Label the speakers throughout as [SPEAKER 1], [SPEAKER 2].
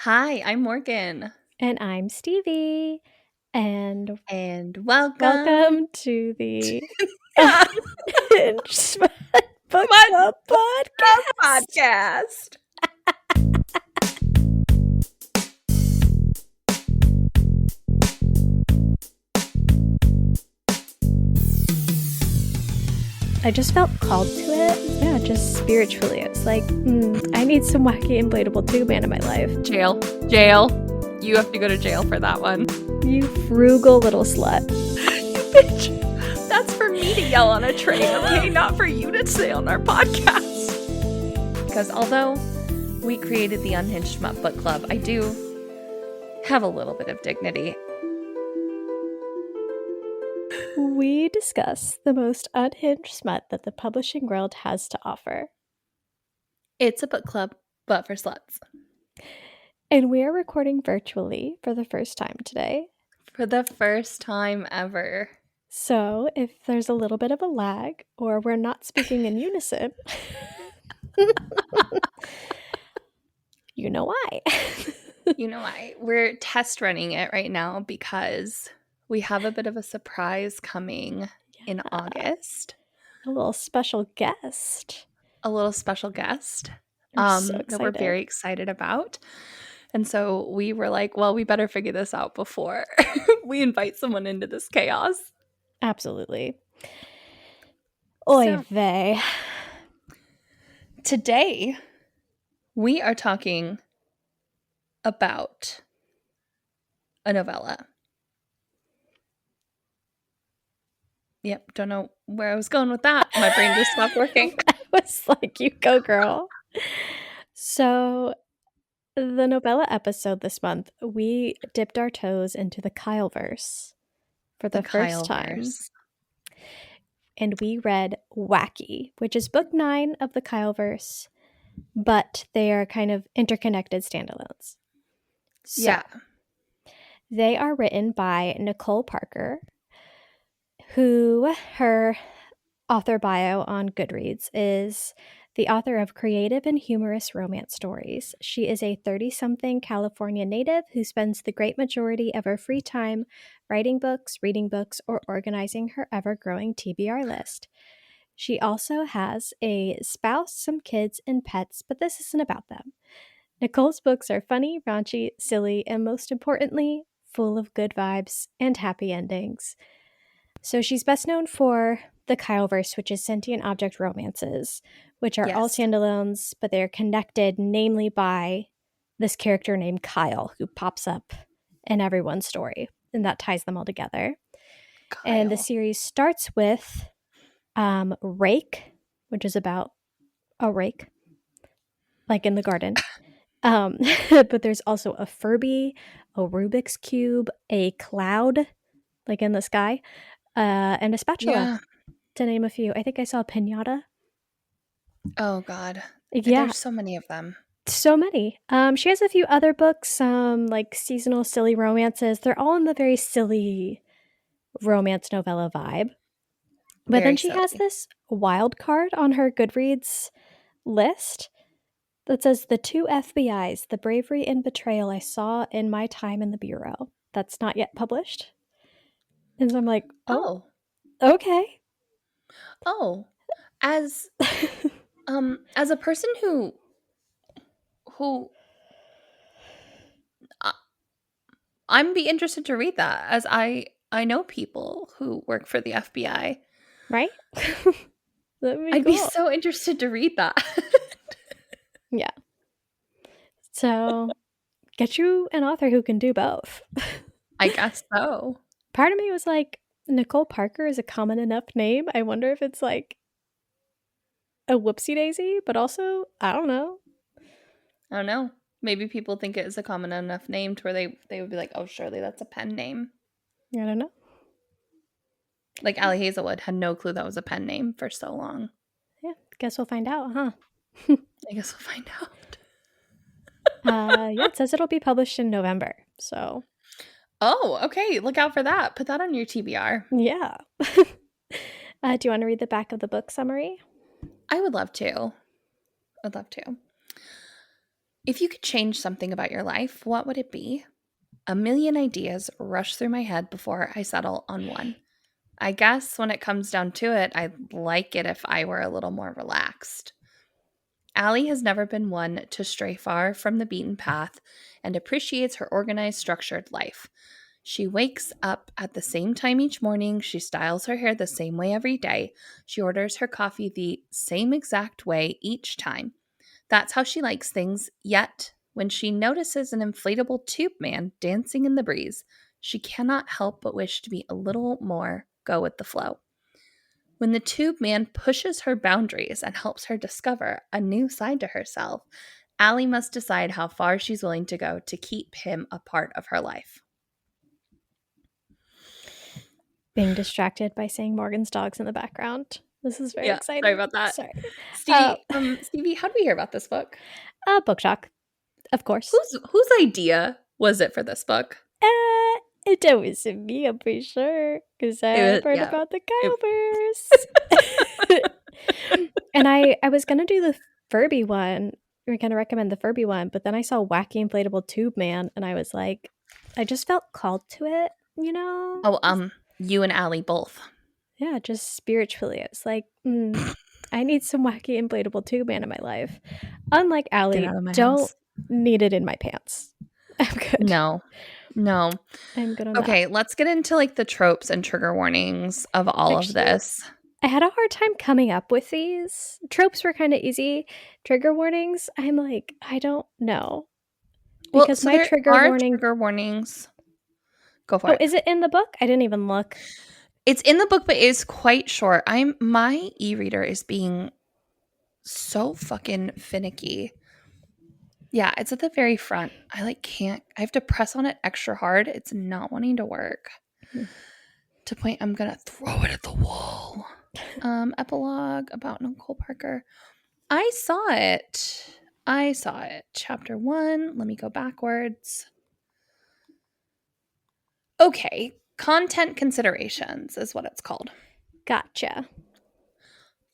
[SPEAKER 1] Hi, I'm Morgan.
[SPEAKER 2] And I'm Stevie. And
[SPEAKER 1] And welcome
[SPEAKER 2] welcome to the
[SPEAKER 1] to
[SPEAKER 2] Unhinged Smut Book
[SPEAKER 1] Smut
[SPEAKER 2] Club
[SPEAKER 1] Book Club
[SPEAKER 2] podcast.
[SPEAKER 1] podcast.
[SPEAKER 2] I just felt called to it. Yeah, just spiritually. It's like, I need some wacky inflatable tube man in my life.
[SPEAKER 1] Jail. You have to go to jail for that one.
[SPEAKER 2] You frugal little slut.
[SPEAKER 1] Bitch. That's for me to yell on a train, okay? Not for you to say on our podcast. Because although we created the Unhinged Smut Book Club, I do have a little bit of dignity.
[SPEAKER 2] We discuss the most unhinged smut that the publishing world has to offer.
[SPEAKER 1] It's a book club, but for sluts.
[SPEAKER 2] And we are recording virtually for the first time today.
[SPEAKER 1] For the first time ever.
[SPEAKER 2] So if there's a little bit of a lag or we're not speaking in unison, you know why.
[SPEAKER 1] You know why? We're test running it right now because we have a bit of a surprise coming in August.
[SPEAKER 2] A little special guest.
[SPEAKER 1] A little special guest
[SPEAKER 2] So
[SPEAKER 1] that we're very excited about. And so we were like, well, we better figure this out before we invite someone into this chaos.
[SPEAKER 2] Absolutely. Oy vey.
[SPEAKER 1] Today, we are talking about a novella. Yep, don't know where I was going with that. My brain just stopped working.
[SPEAKER 2] I was like, you go, girl. So the novella episode this month, we dipped our toes into the Kyleverse for the first time. And we read Wacky, which is book 9 of the Kyleverse, but they are kind of interconnected standalones. So,
[SPEAKER 1] yeah.
[SPEAKER 2] They are written by Nicole Parker, who her author bio on Goodreads is the author of creative and humorous romance stories. She is a 30-something California native who spends the great majority of her free time writing books, reading books, or organizing her ever-growing TBR list. She also has a spouse, some kids, and pets, but this isn't about them. Nicole's books are funny, raunchy, silly, and most importantly, full of good vibes and happy endings. So she's best known for the Kyleverse, which is sentient object romances, which are all standalones, but they're connected namely by this character named Kyle, who pops up in everyone's story, and that ties them all together. Kyle. And the series starts with Rake, which is about a rake, like in the garden. But there's also a Furby, a Rubik's Cube, a cloud, like in the sky, and a spatula, to name a few. I think I saw a pinata.
[SPEAKER 1] Oh, God.
[SPEAKER 2] Yeah.
[SPEAKER 1] There's so many of them.
[SPEAKER 2] So many. She has a few other books, like seasonal silly romances. They're all in the very silly romance novella vibe. But then she has this wild card on her Goodreads list that says the 2 FBIs, the bravery and betrayal I saw in my time in the Bureau. That's not yet published. And so I'm like, oh. Okay.
[SPEAKER 1] Oh. As a person who I'm be interested to read that, as I know people who work for the FBI.
[SPEAKER 2] Right?
[SPEAKER 1] I'd be so interested to read that.
[SPEAKER 2] Yeah. So, get you an author who can do both.
[SPEAKER 1] I guess so.
[SPEAKER 2] Part of me was like, Nicole Parker is a common enough name. I wonder if it's like a whoopsie daisy, but also, I don't know.
[SPEAKER 1] Maybe people think it is a common enough name to where they would be like, oh, surely that's a pen name.
[SPEAKER 2] I don't know.
[SPEAKER 1] Like Allie Hazelwood had no clue that was a pen name for so long.
[SPEAKER 2] Yeah, guess we'll find out, huh?
[SPEAKER 1] I guess we'll find out.
[SPEAKER 2] Yeah, it says it'll be published in November, so.
[SPEAKER 1] Oh, okay. Look out for that. Put that on your TBR.
[SPEAKER 2] Yeah. Do you want to read the back of the book summary?
[SPEAKER 1] I would love to. I'd love to. If you could change something about your life, what would it be? A million ideas rush through my head before I settle on one. I guess when it comes down to it, I'd like it if I were a little more relaxed. Allie has never been one to stray far from the beaten path and appreciates her organized, structured life. She wakes up at the same time each morning. She styles her hair the same way every day. She orders her coffee the same exact way each time. That's how she likes things. Yet, when she notices an inflatable tube man dancing in the breeze, she cannot help but wish to be a little more go with the flow. When the tube man pushes her boundaries and helps her discover a new side to herself, Allie must decide how far she's willing to go to keep him a part of her life.
[SPEAKER 2] Being distracted by saying Morgan's dogs in the background. This is very exciting.
[SPEAKER 1] Sorry about that.
[SPEAKER 2] Sorry.
[SPEAKER 1] Stevie, how did we hear about this book?
[SPEAKER 2] Bookshop, of course.
[SPEAKER 1] Whose idea was it for this book?
[SPEAKER 2] It wasn't me, I'm pretty sure, because I've heard about the Kyleverse. And I was going to do the Furby one. We were going to recommend the Furby one, but then I saw Wacky Inflatable Tube Man, and I was like, I just felt called to it, you know?
[SPEAKER 1] Oh, you and Allie both.
[SPEAKER 2] Yeah, just spiritually. I was like, I need some Wacky Inflatable Tube Man in my life. Unlike Allie, don't need it in my pants. I'm good.
[SPEAKER 1] No.
[SPEAKER 2] I'm good on
[SPEAKER 1] Okay,
[SPEAKER 2] that.
[SPEAKER 1] let's get into like the tropes and trigger warnings of all of this.
[SPEAKER 2] I had a hard time coming up with these. Tropes were kind of easy. Trigger warnings, I'm like, I don't know. Because
[SPEAKER 1] my trigger warnings. Go for it.
[SPEAKER 2] Oh, is it in the book? I didn't even look.
[SPEAKER 1] It's in the book, but it is quite short. My e-reader is being so fucking finicky. Yeah, it's at the very front. I have to press on it extra hard. It's not wanting to work. To point, I'm gonna throw it at the wall. Epilogue about Nicole Parker. I saw it. Chapter 1. Let me go backwards. Okay. Content considerations is what it's called.
[SPEAKER 2] Gotcha.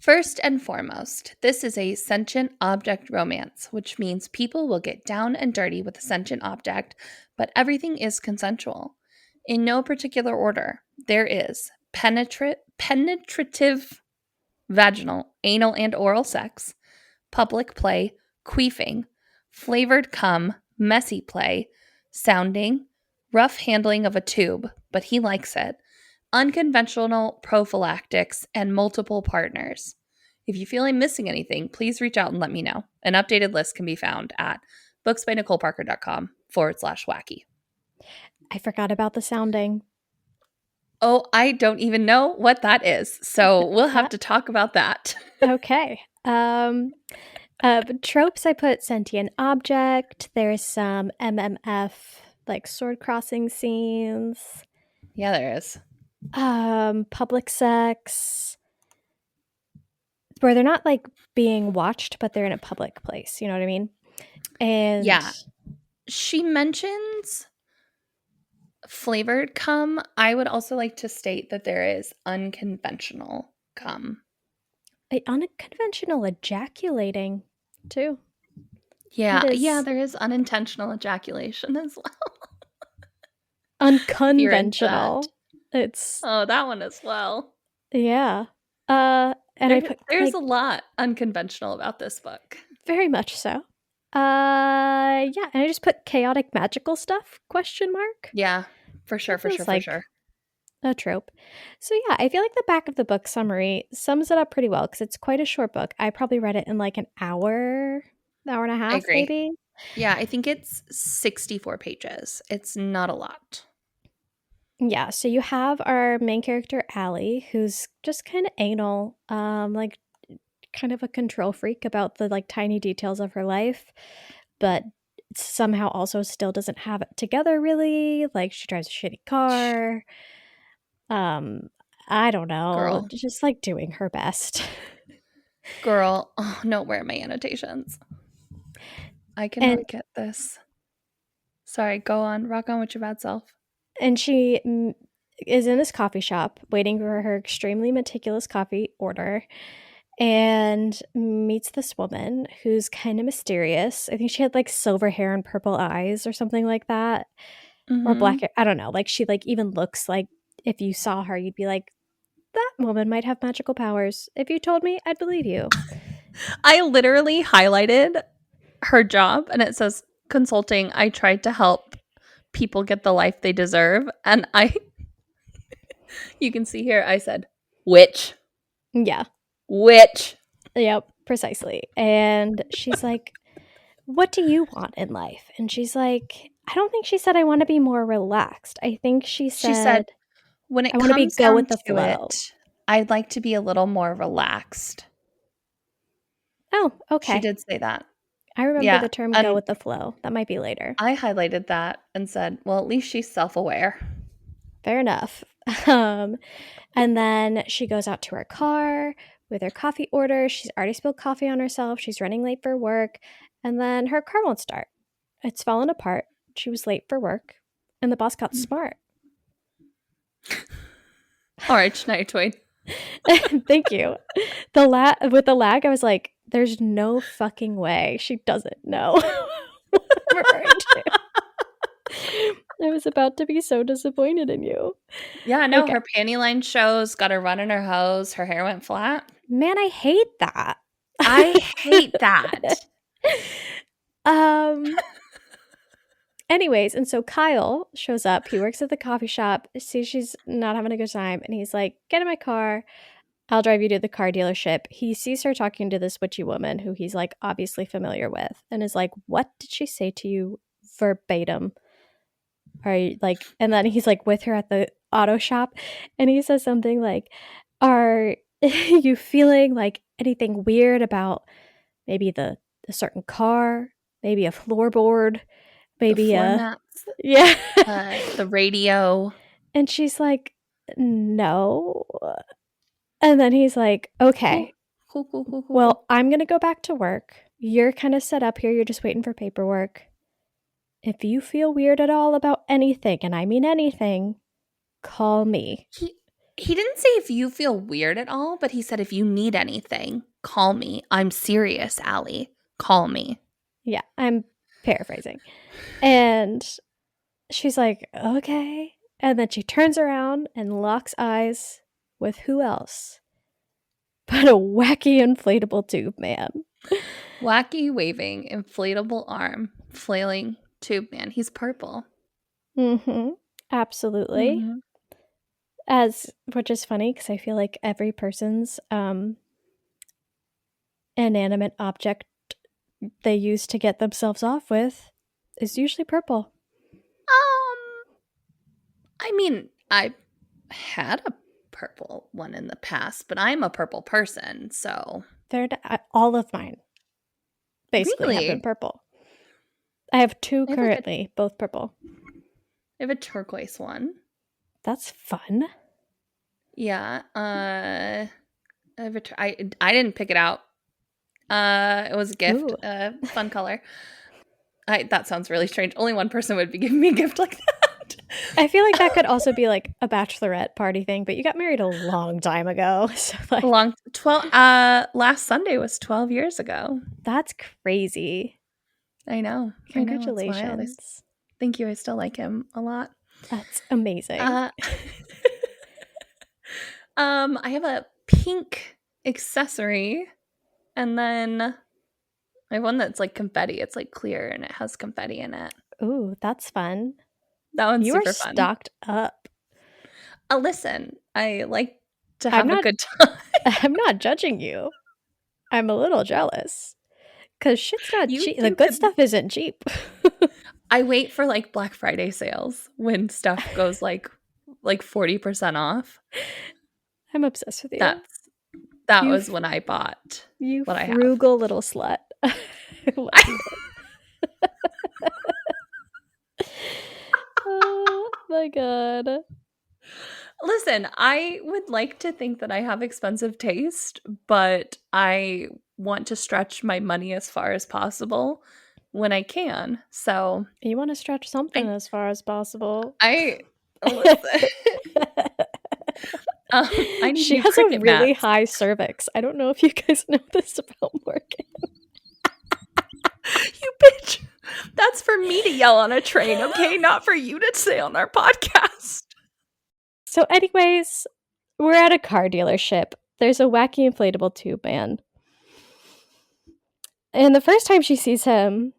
[SPEAKER 1] First and foremost, this is a sentient object romance, which means people will get down and dirty with a sentient object, but everything is consensual. In no particular order, there is penetrative vaginal, anal, and oral sex, public play, queefing, flavored cum, messy play, sounding, rough handling of a tube, but he likes it, unconventional prophylactics, and multiple partners. If you feel I'm missing anything, please reach out and let me know. An updated list can be found at booksbynicoleparker.com/wacky.
[SPEAKER 2] I forgot about the sounding.
[SPEAKER 1] Oh, I don't even know what that is, so we'll have to talk about that.
[SPEAKER 2] Okay. Tropes, I put sentient object. There's some MMF, like sword crossing scenes.
[SPEAKER 1] Yeah, there is.
[SPEAKER 2] Public sex, where they're not like being watched, but they're in a public place. You know what I mean? And
[SPEAKER 1] yeah, she mentions flavored cum. I would also like to state that there is unconventional cum.
[SPEAKER 2] Unconventional ejaculating, too.
[SPEAKER 1] Yeah, there is unintentional ejaculation as well.
[SPEAKER 2] Unconventional.
[SPEAKER 1] that one as well.
[SPEAKER 2] Yeah.
[SPEAKER 1] And there's a lot unconventional about this book.
[SPEAKER 2] Very much so. Yeah, and I just put chaotic magical stuff, ?
[SPEAKER 1] Yeah, for sure.
[SPEAKER 2] A trope. So yeah, I feel like the back of the book summary sums it up pretty well because it's quite a short book. I probably read it in like an hour and a half, maybe.
[SPEAKER 1] Yeah, I think it's 64 pages. It's not a lot.
[SPEAKER 2] Yeah, so you have our main character, Allie, who's just kind of anal, like kind of a control freak about the like tiny details of her life, but somehow also still doesn't have it together really. Like she drives a shitty car. I don't know.
[SPEAKER 1] Girl.
[SPEAKER 2] Just like doing her best.
[SPEAKER 1] Girl, no, where are my annotations? I cannot get this. Sorry, go on. Rock on with your bad self.
[SPEAKER 2] And she is in this coffee shop waiting for her extremely meticulous coffee order. and meets this woman who's kind of mysterious. I think she had like silver hair and purple eyes or something like that. Or black hair. I don't know. Like she like even looks like if you saw her, you'd be like, that woman might have magical powers. If you told me, I'd believe you.
[SPEAKER 1] I literally highlighted her job and it says consulting. I tried to help people get the life they deserve. And you can see here, I said, witch.
[SPEAKER 2] Yeah.
[SPEAKER 1] Witch.
[SPEAKER 2] Yep, precisely. And she's like, what do you want in life? And she's like, I don't think she said I want to be more relaxed. I think she
[SPEAKER 1] She said,
[SPEAKER 2] said,
[SPEAKER 1] when
[SPEAKER 2] I
[SPEAKER 1] it
[SPEAKER 2] want to be
[SPEAKER 1] comes
[SPEAKER 2] go
[SPEAKER 1] down
[SPEAKER 2] with the
[SPEAKER 1] to
[SPEAKER 2] flow.
[SPEAKER 1] it, I'd like to be a little more relaxed.
[SPEAKER 2] Oh, okay.
[SPEAKER 1] She did say that.
[SPEAKER 2] I remember
[SPEAKER 1] Yeah,
[SPEAKER 2] the term go
[SPEAKER 1] and
[SPEAKER 2] with the flow. That might be later.
[SPEAKER 1] I highlighted that and said, well, at least she's self-aware.
[SPEAKER 2] Fair enough. And then she goes out to her car with her coffee order. She's already spilled coffee on herself. She's running late for work. And then her car won't start. It's fallen apart. She was late for work. And the boss got smart.
[SPEAKER 1] All right, Shania Twain.
[SPEAKER 2] Thank you. With the lag, I was like, there's no fucking way she doesn't know what I'm referring to. I was about to be so disappointed in you.
[SPEAKER 1] Yeah, no,
[SPEAKER 2] Okay.
[SPEAKER 1] her panty line shows, got a run in her hose, her hair went flat.
[SPEAKER 2] Man, I hate that.
[SPEAKER 1] I hate that.
[SPEAKER 2] Anyways, and so Kyle shows up. He works at the coffee shop, sees she's not having a good time, and he's like, get in my car. I'll drive you to the car dealership. He sees her talking to this witchy woman who he's like obviously familiar with and is like, what did she say to you verbatim? Are you like, and then he's like with her at the auto shop and he says something like, are you feeling like anything weird about maybe the certain car, maybe a floorboard, maybe
[SPEAKER 1] The floor
[SPEAKER 2] a,
[SPEAKER 1] mats,
[SPEAKER 2] yeah.
[SPEAKER 1] the radio.
[SPEAKER 2] And she's like, no. And then he's like, okay,
[SPEAKER 1] Cool.
[SPEAKER 2] well, I'm going to go back to work. You're kind of set up here. You're just waiting for paperwork. If you feel weird at all about anything, and I mean anything, call me.
[SPEAKER 1] He didn't say if you feel weird at all, but he said if you need anything, call me. I'm serious, Allie. Call me.
[SPEAKER 2] Yeah, I'm paraphrasing. And she's like, okay. And then she turns around and locks eyes with who else but a wacky inflatable tube man.
[SPEAKER 1] Wacky waving, inflatable arm, flailing tube man. He's purple.
[SPEAKER 2] Mm-hmm. Absolutely.
[SPEAKER 1] Mm-hmm.
[SPEAKER 2] Which is funny because I feel like every person's inanimate object they use to get themselves off with is usually purple.
[SPEAKER 1] I mean, I had a purple one in the past, but I'm a purple person, so
[SPEAKER 2] All of mine basically have been purple. I have two currently, both purple.
[SPEAKER 1] I have a turquoise one.
[SPEAKER 2] That's fun.
[SPEAKER 1] Yeah. I didn't pick it out. It was a gift. Fun color. That sounds really strange. Only one person would be giving me a gift like that.
[SPEAKER 2] I feel like that could also be like a bachelorette party thing, but you got married a long time ago. So like
[SPEAKER 1] 12 last Sunday was 12 years ago.
[SPEAKER 2] That's crazy.
[SPEAKER 1] I know.
[SPEAKER 2] Congratulations.
[SPEAKER 1] Thank you. I still like him a lot.
[SPEAKER 2] That's amazing.
[SPEAKER 1] I have a pink accessory, and then I have one that's like confetti. It's like clear and it has confetti in it.
[SPEAKER 2] Ooh, that's fun.
[SPEAKER 1] That one's
[SPEAKER 2] you
[SPEAKER 1] super
[SPEAKER 2] are
[SPEAKER 1] fun.
[SPEAKER 2] Stocked up.
[SPEAKER 1] Listen, I like to have a good time.
[SPEAKER 2] I'm not judging you. I'm a little jealous. Because shit's not cheap. The good stuff isn't cheap.
[SPEAKER 1] I wait for like Black Friday sales when stuff goes like 40% off.
[SPEAKER 2] I'm obsessed with you.
[SPEAKER 1] That was when I bought
[SPEAKER 2] you
[SPEAKER 1] what I have.
[SPEAKER 2] Frugal little slut. I love you. Oh my god.
[SPEAKER 1] Listen, I would like to think that I have expensive taste, but I want to stretch my money as far as possible when I can. So
[SPEAKER 2] you want to stretch something as far as possible.
[SPEAKER 1] Listen. I need
[SPEAKER 2] She
[SPEAKER 1] new
[SPEAKER 2] has a
[SPEAKER 1] cricket
[SPEAKER 2] really
[SPEAKER 1] mats.
[SPEAKER 2] high cervix. I don't know if you guys know this about Morgan.
[SPEAKER 1] You bitch. That's for me to yell on a train, okay? Not for you to say on our podcast.
[SPEAKER 2] So, anyways, we're at a car dealership. There's a wacky inflatable tube man. And the first time she sees him,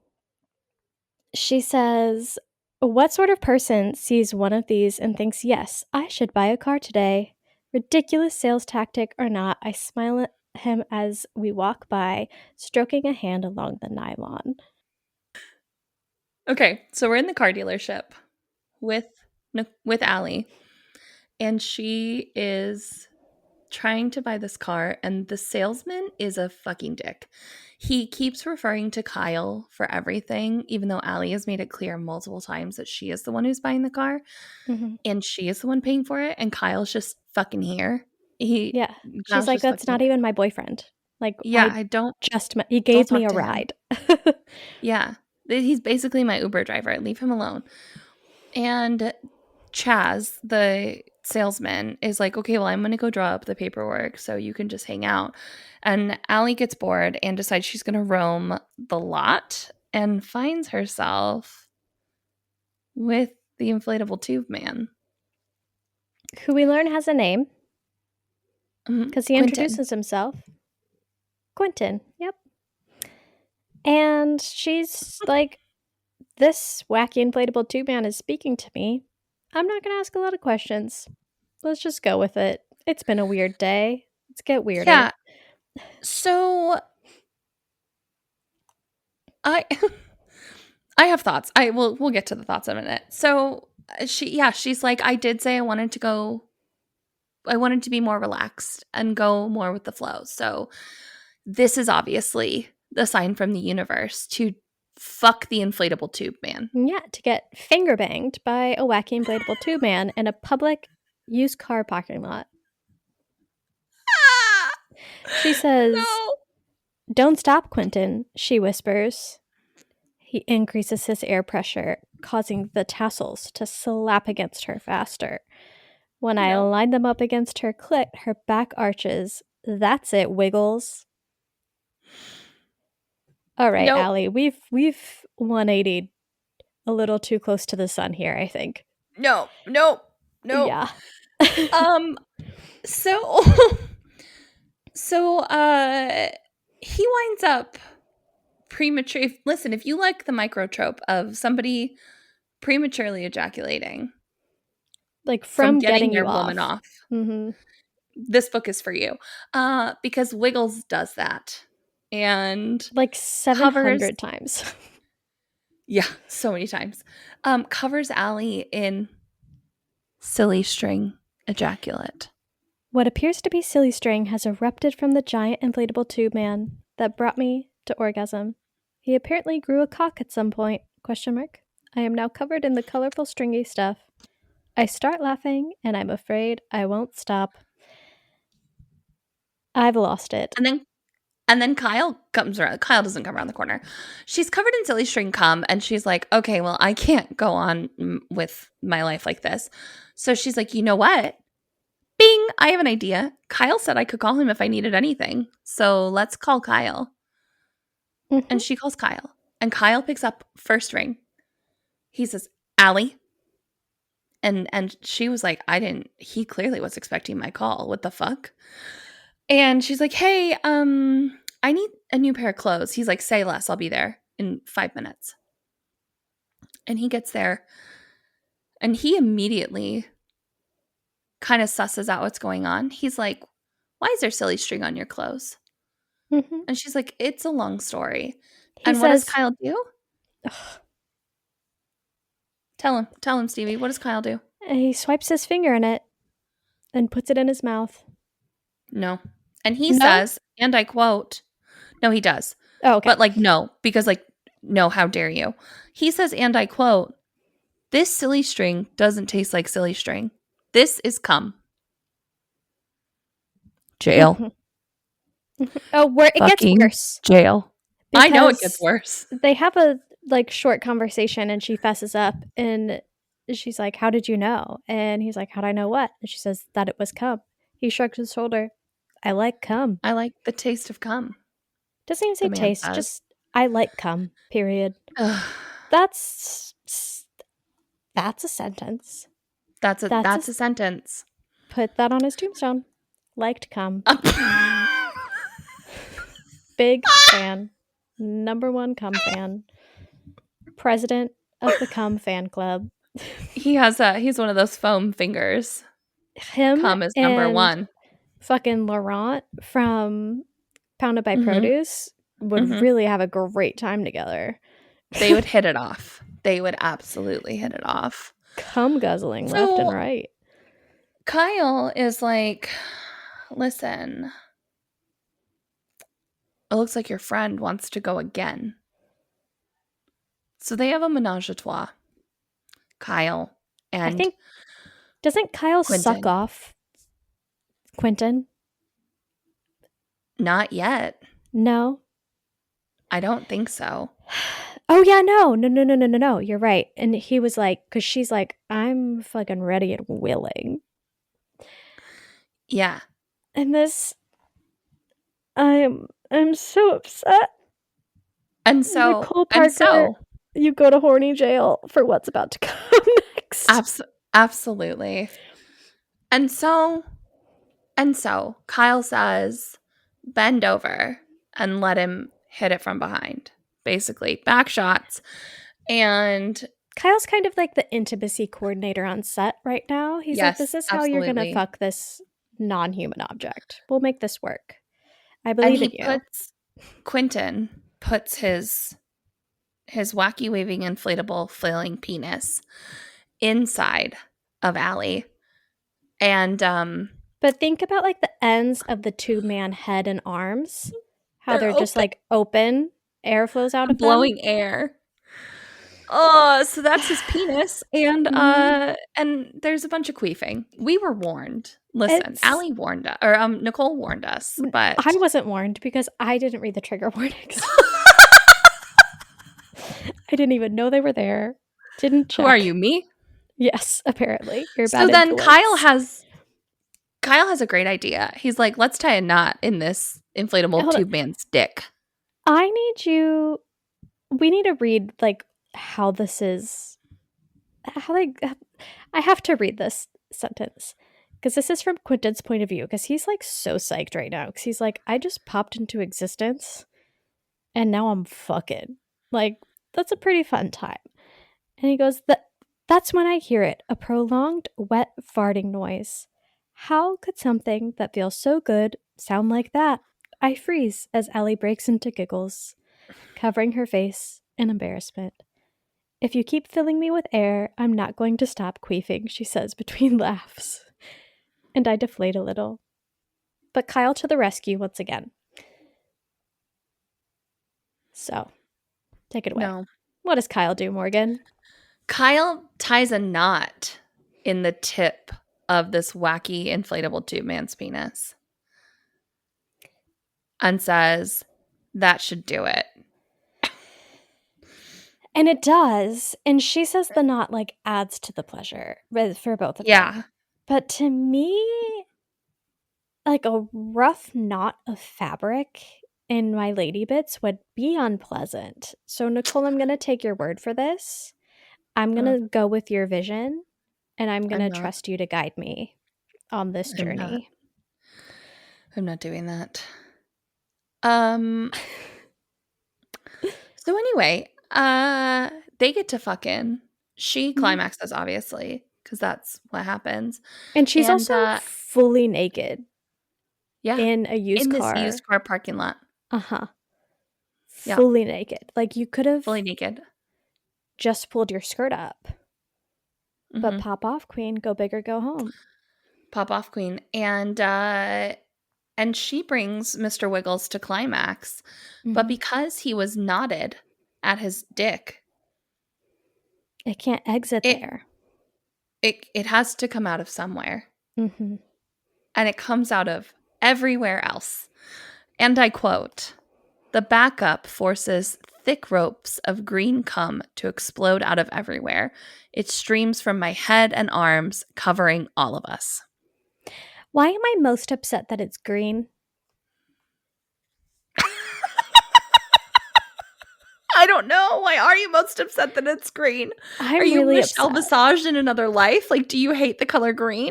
[SPEAKER 2] she says, "What sort of person sees one of these and thinks, yes, I should buy a car today? Ridiculous sales tactic or not, I smile at him as we walk by, stroking a hand along the nylon."
[SPEAKER 1] Okay, so we're in the car dealership with Allie, and she is trying to buy this car, and the salesman is a fucking dick. He keeps referring to Kyle for everything, even though Allie has made it clear multiple times that she is the one who's buying the car, and she is the one paying for it, and Kyle's just fucking here.
[SPEAKER 2] Yeah. She's
[SPEAKER 1] Kyle's
[SPEAKER 2] like,
[SPEAKER 1] just
[SPEAKER 2] "That's
[SPEAKER 1] fucking
[SPEAKER 2] not
[SPEAKER 1] here.
[SPEAKER 2] even my boyfriend. Like,
[SPEAKER 1] Yeah,
[SPEAKER 2] I
[SPEAKER 1] I don't
[SPEAKER 2] just met, he gave me
[SPEAKER 1] talk
[SPEAKER 2] a
[SPEAKER 1] to him.
[SPEAKER 2] ride."
[SPEAKER 1] Yeah, he's basically my Uber driver. Leave him alone. And Chaz, the salesman, is like, okay, well, I'm going to go draw up the paperwork so you can just hang out. And Allie gets bored and decides she's going to roam the lot and finds herself with the inflatable tube man.
[SPEAKER 2] Who we learn has a name because he
[SPEAKER 1] Quentin.
[SPEAKER 2] introduces himself. Quentin, yep. And she's like, "This wacky inflatable tube man is speaking to me. I'm not going to ask a lot of questions. Let's just go with it. It's been a weird day. Let's get weirder."
[SPEAKER 1] Yeah. So I I have thoughts. We'll get to the thoughts in a minute. So she's like, I did say I wanted to be more relaxed and go more with the flow. So this is obviously the sign from the universe to fuck the inflatable tube man.
[SPEAKER 2] Yeah, to get finger banged by a wacky inflatable tube man in a public used car parking lot. She says,
[SPEAKER 1] No.
[SPEAKER 2] "Don't stop, Quentin," she whispers. He increases his air pressure, causing the tassels to slap against her faster. When I
[SPEAKER 1] No.
[SPEAKER 2] line them up against her clit, her back arches. "That's it, Wiggles." All right,
[SPEAKER 1] Nope.
[SPEAKER 2] Allie, we've 180'd a little too close to the sun here, I think.
[SPEAKER 1] No.
[SPEAKER 2] Yeah.
[SPEAKER 1] So he winds up premature. Listen, if you like the microtrope of somebody prematurely ejaculating,
[SPEAKER 2] Like from getting
[SPEAKER 1] their
[SPEAKER 2] you
[SPEAKER 1] woman
[SPEAKER 2] off.
[SPEAKER 1] off,
[SPEAKER 2] Mm-hmm.
[SPEAKER 1] this book is for you. Because Wiggles does that. And
[SPEAKER 2] Like 700 times.
[SPEAKER 1] Yeah, so many times. Covers Allie in silly string ejaculate.
[SPEAKER 2] What appears to be silly string has erupted from the giant inflatable tube man that brought me to orgasm. He apparently grew a cock at some point, ? I am now covered in the colorful stringy stuff. I start laughing, and I'm afraid I won't stop. I've lost it.
[SPEAKER 1] And then Kyle comes around. Kyle doesn't come around the corner. She's covered in silly string cum, and she's like, okay, well, I can't go on with my life like this. So she's like, you know what? Bing, I have an idea. Kyle said I could call him if I needed anything. So let's call Kyle.
[SPEAKER 2] Mm-hmm.
[SPEAKER 1] And she calls Kyle. And Kyle picks up first ring. He says, Allie. And she was like, he clearly was expecting my call. What the fuck? And she's like, hey, I need a new pair of clothes. He's like, say less, I'll be there in 5 minutes. And he gets there, and he immediately kind of susses out what's going on. He's like, why is there silly string on your clothes?
[SPEAKER 2] Mm-hmm.
[SPEAKER 1] And she's like, it's a long story.
[SPEAKER 2] He
[SPEAKER 1] and
[SPEAKER 2] says,
[SPEAKER 1] what does Kyle do? Tell him, Stevie. What does Kyle do?
[SPEAKER 2] He swipes his finger in it and puts it in his mouth.
[SPEAKER 1] No. And he says, and I quote, no, he does.
[SPEAKER 2] Oh, okay.
[SPEAKER 1] But like, no, because like, no, how dare you? He says, and I quote, this silly string doesn't taste like silly string. This is cum. Jail.
[SPEAKER 2] Oh, where it gets worse.
[SPEAKER 1] Jail. I know it gets worse.
[SPEAKER 2] They have a short conversation, and she fesses up, and she's like, how did you know? And he's like, how'd I know what? And she says that it was cum. He shrugged his shoulder. I like cum.
[SPEAKER 1] I like the taste of cum,
[SPEAKER 2] Doesn't even
[SPEAKER 1] the
[SPEAKER 2] say
[SPEAKER 1] man
[SPEAKER 2] taste,
[SPEAKER 1] says.
[SPEAKER 2] just I like cum, period.
[SPEAKER 1] Ugh.
[SPEAKER 2] That's a sentence.
[SPEAKER 1] That's a sentence.
[SPEAKER 2] Put that on his tombstone. Liked cum. Big fan. Number one cum fan. President of the cum fan club.
[SPEAKER 1] He's one of those foam fingers.
[SPEAKER 2] Him
[SPEAKER 1] Cum is number
[SPEAKER 2] and
[SPEAKER 1] one.
[SPEAKER 2] fucking Laurent from Pounded by
[SPEAKER 1] Mhm.
[SPEAKER 2] Produce would
[SPEAKER 1] Mhm.
[SPEAKER 2] really have a great time together.
[SPEAKER 1] They would hit it off. They would absolutely hit it off.
[SPEAKER 2] Cum guzzling left and
[SPEAKER 1] So
[SPEAKER 2] right.
[SPEAKER 1] Kyle is like, listen, it looks like your friend wants to go again. So they have a menage a trois. Kyle and
[SPEAKER 2] I think, doesn't Kyle suck
[SPEAKER 1] Quentin.
[SPEAKER 2] off Quentin?
[SPEAKER 1] Not yet.
[SPEAKER 2] No.
[SPEAKER 1] I don't think so.
[SPEAKER 2] Oh yeah, no. You're right. And he was like, because she's like, I'm fucking ready and willing.
[SPEAKER 1] Yeah.
[SPEAKER 2] And this, I'm so upset.
[SPEAKER 1] And so,
[SPEAKER 2] Nicole Parker, you go to horny jail for what's about to come next.
[SPEAKER 1] Absolutely. And so Kyle says, bend over and let him hit it from behind. Basically, back shots. And
[SPEAKER 2] Kyle's kind of like the intimacy coordinator on set right now. He's like, this is how you're going to fuck this non-human object. We'll make this work. I believe in you.
[SPEAKER 1] Quentin puts his wacky waving inflatable flailing penis inside of Allie. And
[SPEAKER 2] but think about like the ends of the 2-man head and arms. How they're just like open. Air flows out of them.
[SPEAKER 1] Blowing air. Oh, so that's his penis. And and there's a bunch of queefing. We were warned. Listen, Allie warned us, or Nicole warned us, but
[SPEAKER 2] I wasn't warned because I didn't read the trigger warnings. I didn't even know they were there. Didn't check.
[SPEAKER 1] Who are you, me?
[SPEAKER 2] Yes, apparently. You're
[SPEAKER 1] so
[SPEAKER 2] bad
[SPEAKER 1] then
[SPEAKER 2] influence.
[SPEAKER 1] Kyle has a great idea. He's like, let's tie a knot in this inflatable tube man's dick.
[SPEAKER 2] We need to read like how this is, I have to read this sentence because this is from Quentin's point of view, because he's like so psyched right now because he's like, I just popped into existence and now I'm fucking. Like, that's a pretty fun time. And he goes, that's when I hear it, a prolonged, wet farting noise. How could something that feels so good sound like that? I freeze as Ellie breaks into giggles, covering her face in embarrassment. If you keep filling me with air, I'm not going to stop queefing, she says between laughs. And I deflate a little. But Kyle to the rescue once again. So, take it away.
[SPEAKER 1] No.
[SPEAKER 2] What does Kyle do, Morgan?
[SPEAKER 1] Kyle ties a knot in the tip of this wacky inflatable tube man's penis and says, that should do it.
[SPEAKER 2] And it does. And she says the knot like adds to the pleasure for both of them. But to me, like a rough knot of fabric in my lady bits would be unpleasant. So Nicole, I'm going to take your word for this. I'm going to go with your vision, and I'm going to trust you to guide me on this journey.
[SPEAKER 1] I'm not doing that. So anyway, they get to fucking. She climaxes, obviously, because that's what happens.
[SPEAKER 2] And she's also fully naked. Yeah. In a used car.
[SPEAKER 1] In this used car parking lot.
[SPEAKER 2] Uh-huh. Yeah. Fully naked. Like, you could have...
[SPEAKER 1] Fully naked.
[SPEAKER 2] Just pulled your skirt up. Mm-hmm. But pop off, queen. Go big or go home.
[SPEAKER 1] Pop off, queen. And she brings Mr. Wiggles to climax. Mm-hmm. But because he was knotted at his dick...
[SPEAKER 2] It can't exit there.
[SPEAKER 1] It has to come out of somewhere.
[SPEAKER 2] Mm-hmm.
[SPEAKER 1] And it comes out of everywhere else. And I quote, "The backup forces thick ropes of green cum to explode out of everywhere. It streams from my head and arms, covering all of us."
[SPEAKER 2] Why am I most upset that it's green?
[SPEAKER 1] I don't know. Why are you most upset that it's green? Are
[SPEAKER 2] I'm
[SPEAKER 1] you
[SPEAKER 2] really
[SPEAKER 1] Michelle
[SPEAKER 2] upset.
[SPEAKER 1] Visage in another life? Like, do you hate the color green?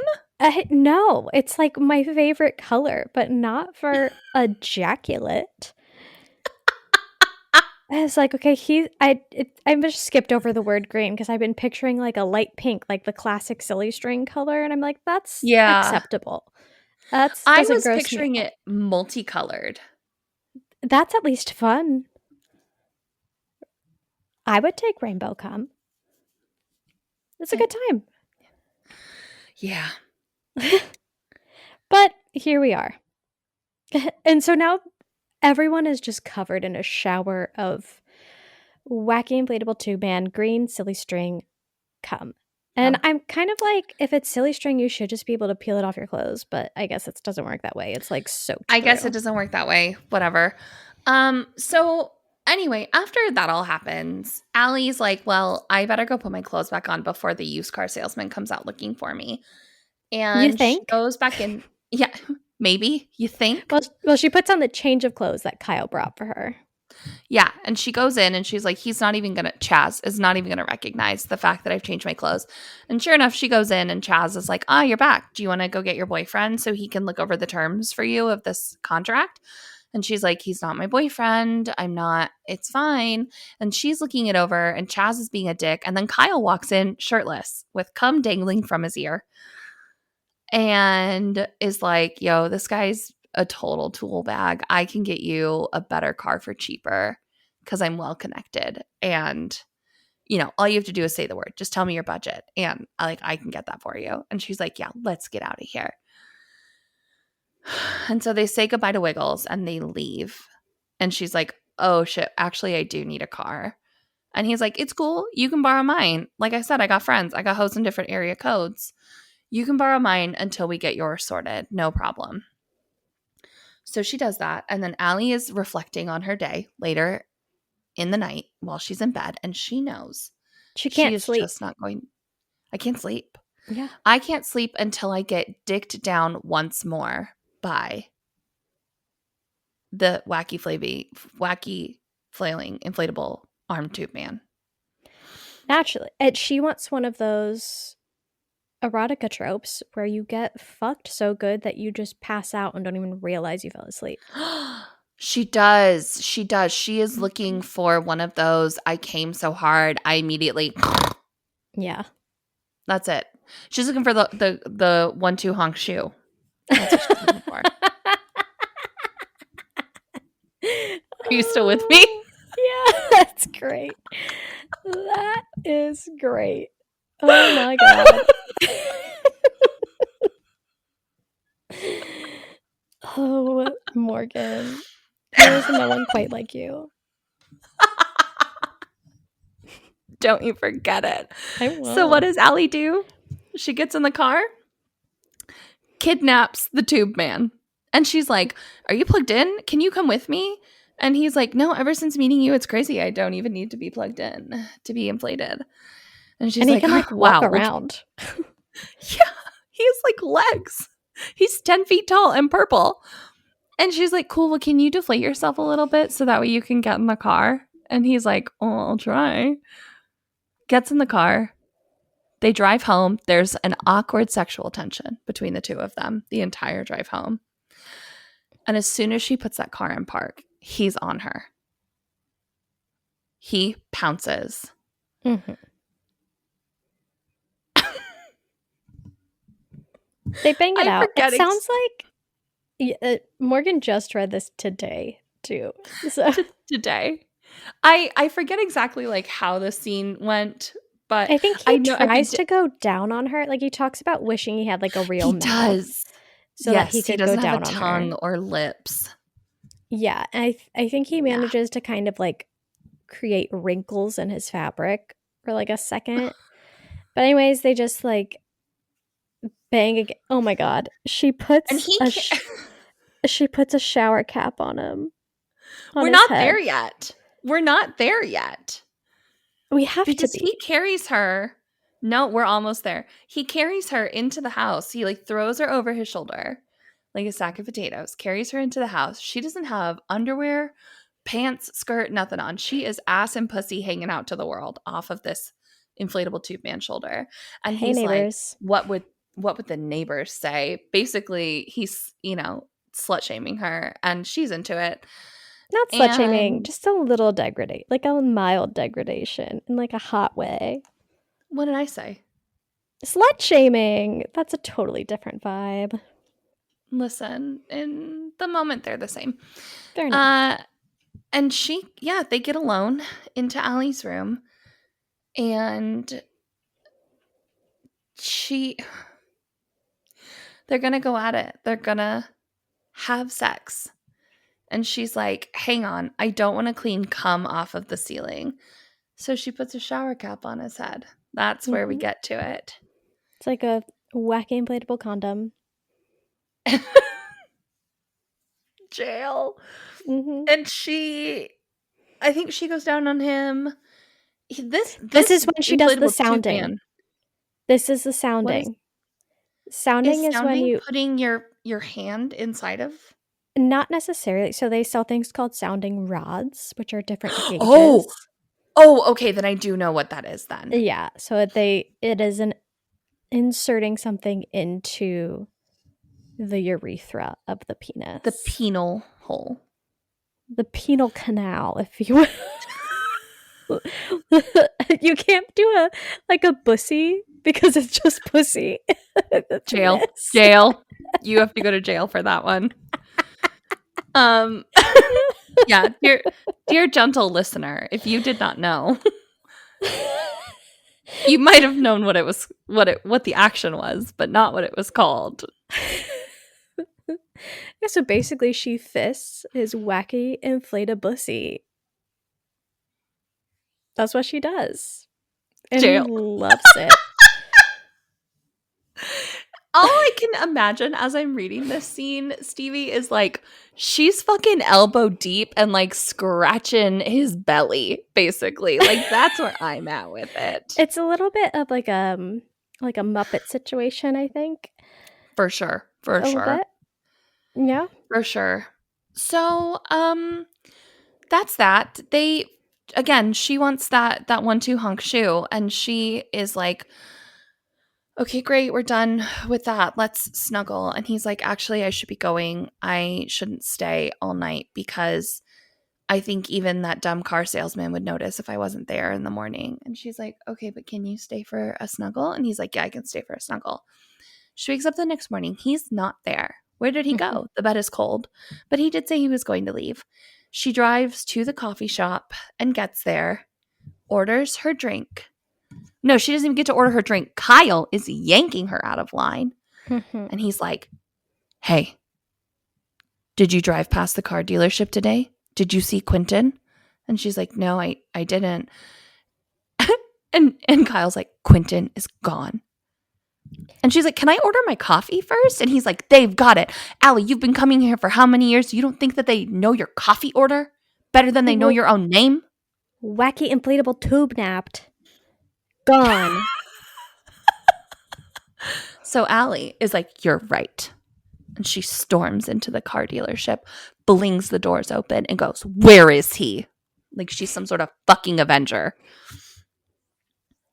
[SPEAKER 2] No, it's like my favorite color, but not for ejaculate. I was like, okay, I just skipped over the word green because I've been picturing like a light pink, like the classic silly string color, and I'm like, that's
[SPEAKER 1] Yeah.
[SPEAKER 2] acceptable. That
[SPEAKER 1] I
[SPEAKER 2] doesn't
[SPEAKER 1] was
[SPEAKER 2] gross me
[SPEAKER 1] picturing
[SPEAKER 2] out.
[SPEAKER 1] it multicolored.
[SPEAKER 2] That's at least fun. I would take rainbow cum. It's a good time.
[SPEAKER 1] Yeah.
[SPEAKER 2] But here we are. And so now everyone is just covered in a shower of wacky inflatable tube man, green silly string cum. And I'm kind of like, if it's silly string, you should just be able to peel it off your clothes. But I guess it doesn't work that way. It's like soaked
[SPEAKER 1] I
[SPEAKER 2] through.
[SPEAKER 1] guess it doesn't work that way. Whatever. So anyway, after that all happens, Allie's like, well, I better go put my clothes back on before the used car salesman comes out looking for me.
[SPEAKER 2] You
[SPEAKER 1] And she
[SPEAKER 2] think?
[SPEAKER 1] goes back in. Yeah, maybe. You think?
[SPEAKER 2] Well, she puts on the change of clothes that Kyle brought for her.
[SPEAKER 1] Yeah. And she goes in and she's like, Chaz is not even going to recognize the fact that I've changed my clothes. And sure enough, she goes in and Chaz is like, you're back. Do you want to go get your boyfriend so he can look over the terms for you of this contract? And she's like, he's not my boyfriend. I'm not. It's fine. And she's looking it over and Chaz is being a dick. And then Kyle walks in shirtless with cum dangling from his ear and is like, yo, this guy's a total tool bag. I can get you a better car for cheaper because I'm well connected. And, all you have to do is say the word. Just tell me your budget. And I can get that for you. And she's like, yeah, let's get out of here. And so they say goodbye to Wiggles and they leave. And she's like, oh shit, actually, I do need a car. And he's like, it's cool. You can borrow mine. Like I said, I got friends. I got hoes in different area codes. You can borrow mine until we get yours sorted. No problem. So she does that. And then Allie is reflecting on her day later in the night while she's in bed. And she knows
[SPEAKER 2] She
[SPEAKER 1] she
[SPEAKER 2] can't
[SPEAKER 1] is
[SPEAKER 2] sleep.
[SPEAKER 1] just not going. I can't sleep.
[SPEAKER 2] Yeah.
[SPEAKER 1] I can't sleep until I get dicked down once more by the wacky flailing inflatable arm tube man.
[SPEAKER 2] Naturally. And she wants one of those erotica tropes where you get fucked so good that you just pass out and don't even realize you fell asleep.
[SPEAKER 1] She does. She does. She is looking for one of those. I came so hard. I immediately.
[SPEAKER 2] Yeah.
[SPEAKER 1] That's it. She's looking for the 1-2 honk shoe. That's what she's looking for. Are you still with me?
[SPEAKER 2] Yeah, that's great. That is great. Oh my god. Oh, Morgan. There is no one quite like you.
[SPEAKER 1] Don't you forget it.
[SPEAKER 2] I will.
[SPEAKER 1] So what does Allie do? She gets in the car, kidnaps the tube man. And she's like, are you plugged in? Can you come with me? And he's like, no, ever since meeting you, it's crazy. I don't even need to be plugged in to be inflated. And she's
[SPEAKER 2] he can walk around.
[SPEAKER 1] Yeah, he has legs. He's 10 feet tall and purple. And she's like, cool, well, can you deflate yourself a little bit so that way you can get in the car? And he's like, oh, I'll try. Gets in the car. They drive home. There's an awkward sexual tension between the two of them the entire drive home. And as soon as she puts that car in park, he's on her. He pounces.
[SPEAKER 2] Mm-hmm. They bang it out. It sounds like Morgan just read this today, too. So.
[SPEAKER 1] Today. I forget exactly how the scene went, but
[SPEAKER 2] I think he tries to go down on her. He talks about wishing he had a real mouth. He does. So yes, that he could go down on her.
[SPEAKER 1] He doesn't have a tongue or lips.
[SPEAKER 2] Yeah, I think he manages to kind of create wrinkles in his fabric for a second. But anyways, they just bang again. Oh my god. She puts she puts a shower cap on him.
[SPEAKER 1] We're not there yet. We're not there yet.
[SPEAKER 2] We have
[SPEAKER 1] because
[SPEAKER 2] to be.
[SPEAKER 1] He carries her No, we're almost there. He carries her into the house. He like throws her over his shoulder like a sack of potatoes, carries her into the house. She doesn't have underwear, pants, skirt, nothing on. She is ass and pussy hanging out to the world off of this inflatable tube man shoulder. And
[SPEAKER 2] Hey,
[SPEAKER 1] he's
[SPEAKER 2] neighbors.
[SPEAKER 1] like, what would the neighbors say? Basically, he's, slut shaming her and she's into it.
[SPEAKER 2] Not slut shaming,
[SPEAKER 1] And
[SPEAKER 2] just a little degradation, like a mild degradation in like a hot way.
[SPEAKER 1] what did I say?
[SPEAKER 2] Slut shaming. That's a totally different vibe.
[SPEAKER 1] Listen, in the moment they're the same.
[SPEAKER 2] Fair enough.
[SPEAKER 1] And they get alone into Allie's room, and they're gonna go at it. They're gonna have sex. And she's like, hang on, I don't want to clean cum off of the ceiling. So she puts a shower cap on his head. That's where we get to it.
[SPEAKER 2] It's like a wacky inflatable condom.
[SPEAKER 1] Jail.
[SPEAKER 2] Mm-hmm.
[SPEAKER 1] And I think she goes down on him. This
[SPEAKER 2] is when she does the sounding.
[SPEAKER 1] Man.
[SPEAKER 2] This is the sounding. Sounding is when you
[SPEAKER 1] putting your hand inside of.
[SPEAKER 2] Not necessarily. So they sell things called sounding rods, which are different gauges.
[SPEAKER 1] Oh, okay. Then I do know what that is then.
[SPEAKER 2] Yeah. So it is inserting something into the urethra of the penis.
[SPEAKER 1] The penal hole.
[SPEAKER 2] The penal canal, if you will. You can't do a bussy because it's just pussy.
[SPEAKER 1] Jail. You have to go to jail for that one. Yeah, dear gentle listener, if you did not know, you might have known what the action was, but not what it was called.
[SPEAKER 2] Yeah, so basically she fists his wacky inflatabussy. That's what she does. And
[SPEAKER 1] Jail.
[SPEAKER 2] he loves it.
[SPEAKER 1] All I can imagine as I'm reading this scene, Stevie, is like she's fucking elbow deep and like scratching his belly, basically. Like that's where I'm at with it.
[SPEAKER 2] It's a little bit of like a Muppet situation, I think.
[SPEAKER 1] For sure. For sure.
[SPEAKER 2] Bit. Yeah.
[SPEAKER 1] For sure. So, that's that. She wants that 1-2 hunk shoe, and she is like, okay, great, we're done with that. Let's snuggle. And he's like, actually, I should be going. I shouldn't stay all night because I think even that dumb car salesman would notice if I wasn't there in the morning. And she's like, okay, but can you stay for a snuggle? And he's like, yeah, I can stay for a snuggle. She wakes up the next morning. He's not there. Where did he go? The bed is cold. But he did say he was going to leave. She drives to the coffee shop and gets there, orders her drink. No, she doesn't even get to order her drink. Kyle is yanking her out of line. And he's like, hey, did you drive past the car dealership today? Did you see Quentin? And she's like, no, I didn't. and Kyle's like, Quentin is gone. And she's like, can I order my coffee first? And he's like, they've got it. Allie, you've been coming here for how many years? You don't think that they know your coffee order better than they know your own name?
[SPEAKER 2] Wacky inflatable tube napped. Gone.
[SPEAKER 1] So Allie is like, you're right. And she storms into the car dealership, blings the doors open, and goes, where is he? Like she's some sort of fucking Avenger.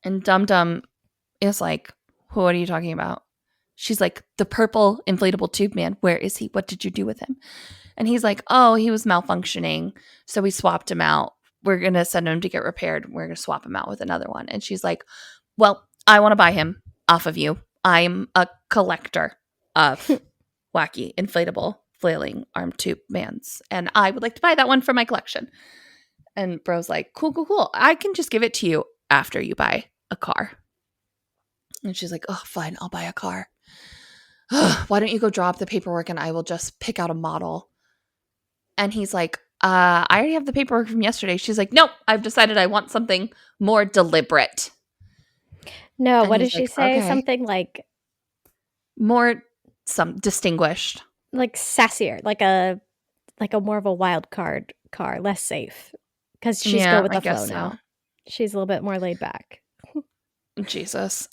[SPEAKER 1] And Dum Dum is like, what are you talking about? She's like, the purple inflatable tube man, where is he? What did you do with him? And he's like, oh, he was malfunctioning. So we swapped him out. We're going to send him to get repaired. We're going to swap him out with another one. And she's like, well, I want to buy him off of you. I'm a collector of wacky inflatable flailing arm tube mans. And I would like to buy that one for my collection. And Bro's like, cool. I can just give it to you after you buy a car. And she's like, oh, fine, I'll buy a car. Why don't you go drop the paperwork and I will just pick out a model? And he's like, I already have the paperwork from yesterday. She's like, nope, I've decided I want something more deliberate.
[SPEAKER 2] No, what did she say? Okay. Something like
[SPEAKER 1] some distinguished.
[SPEAKER 2] Like sassier, like a more of a wild card car, less safe. Because she's go with the flow now. She's a little bit more laid back.
[SPEAKER 1] Jesus.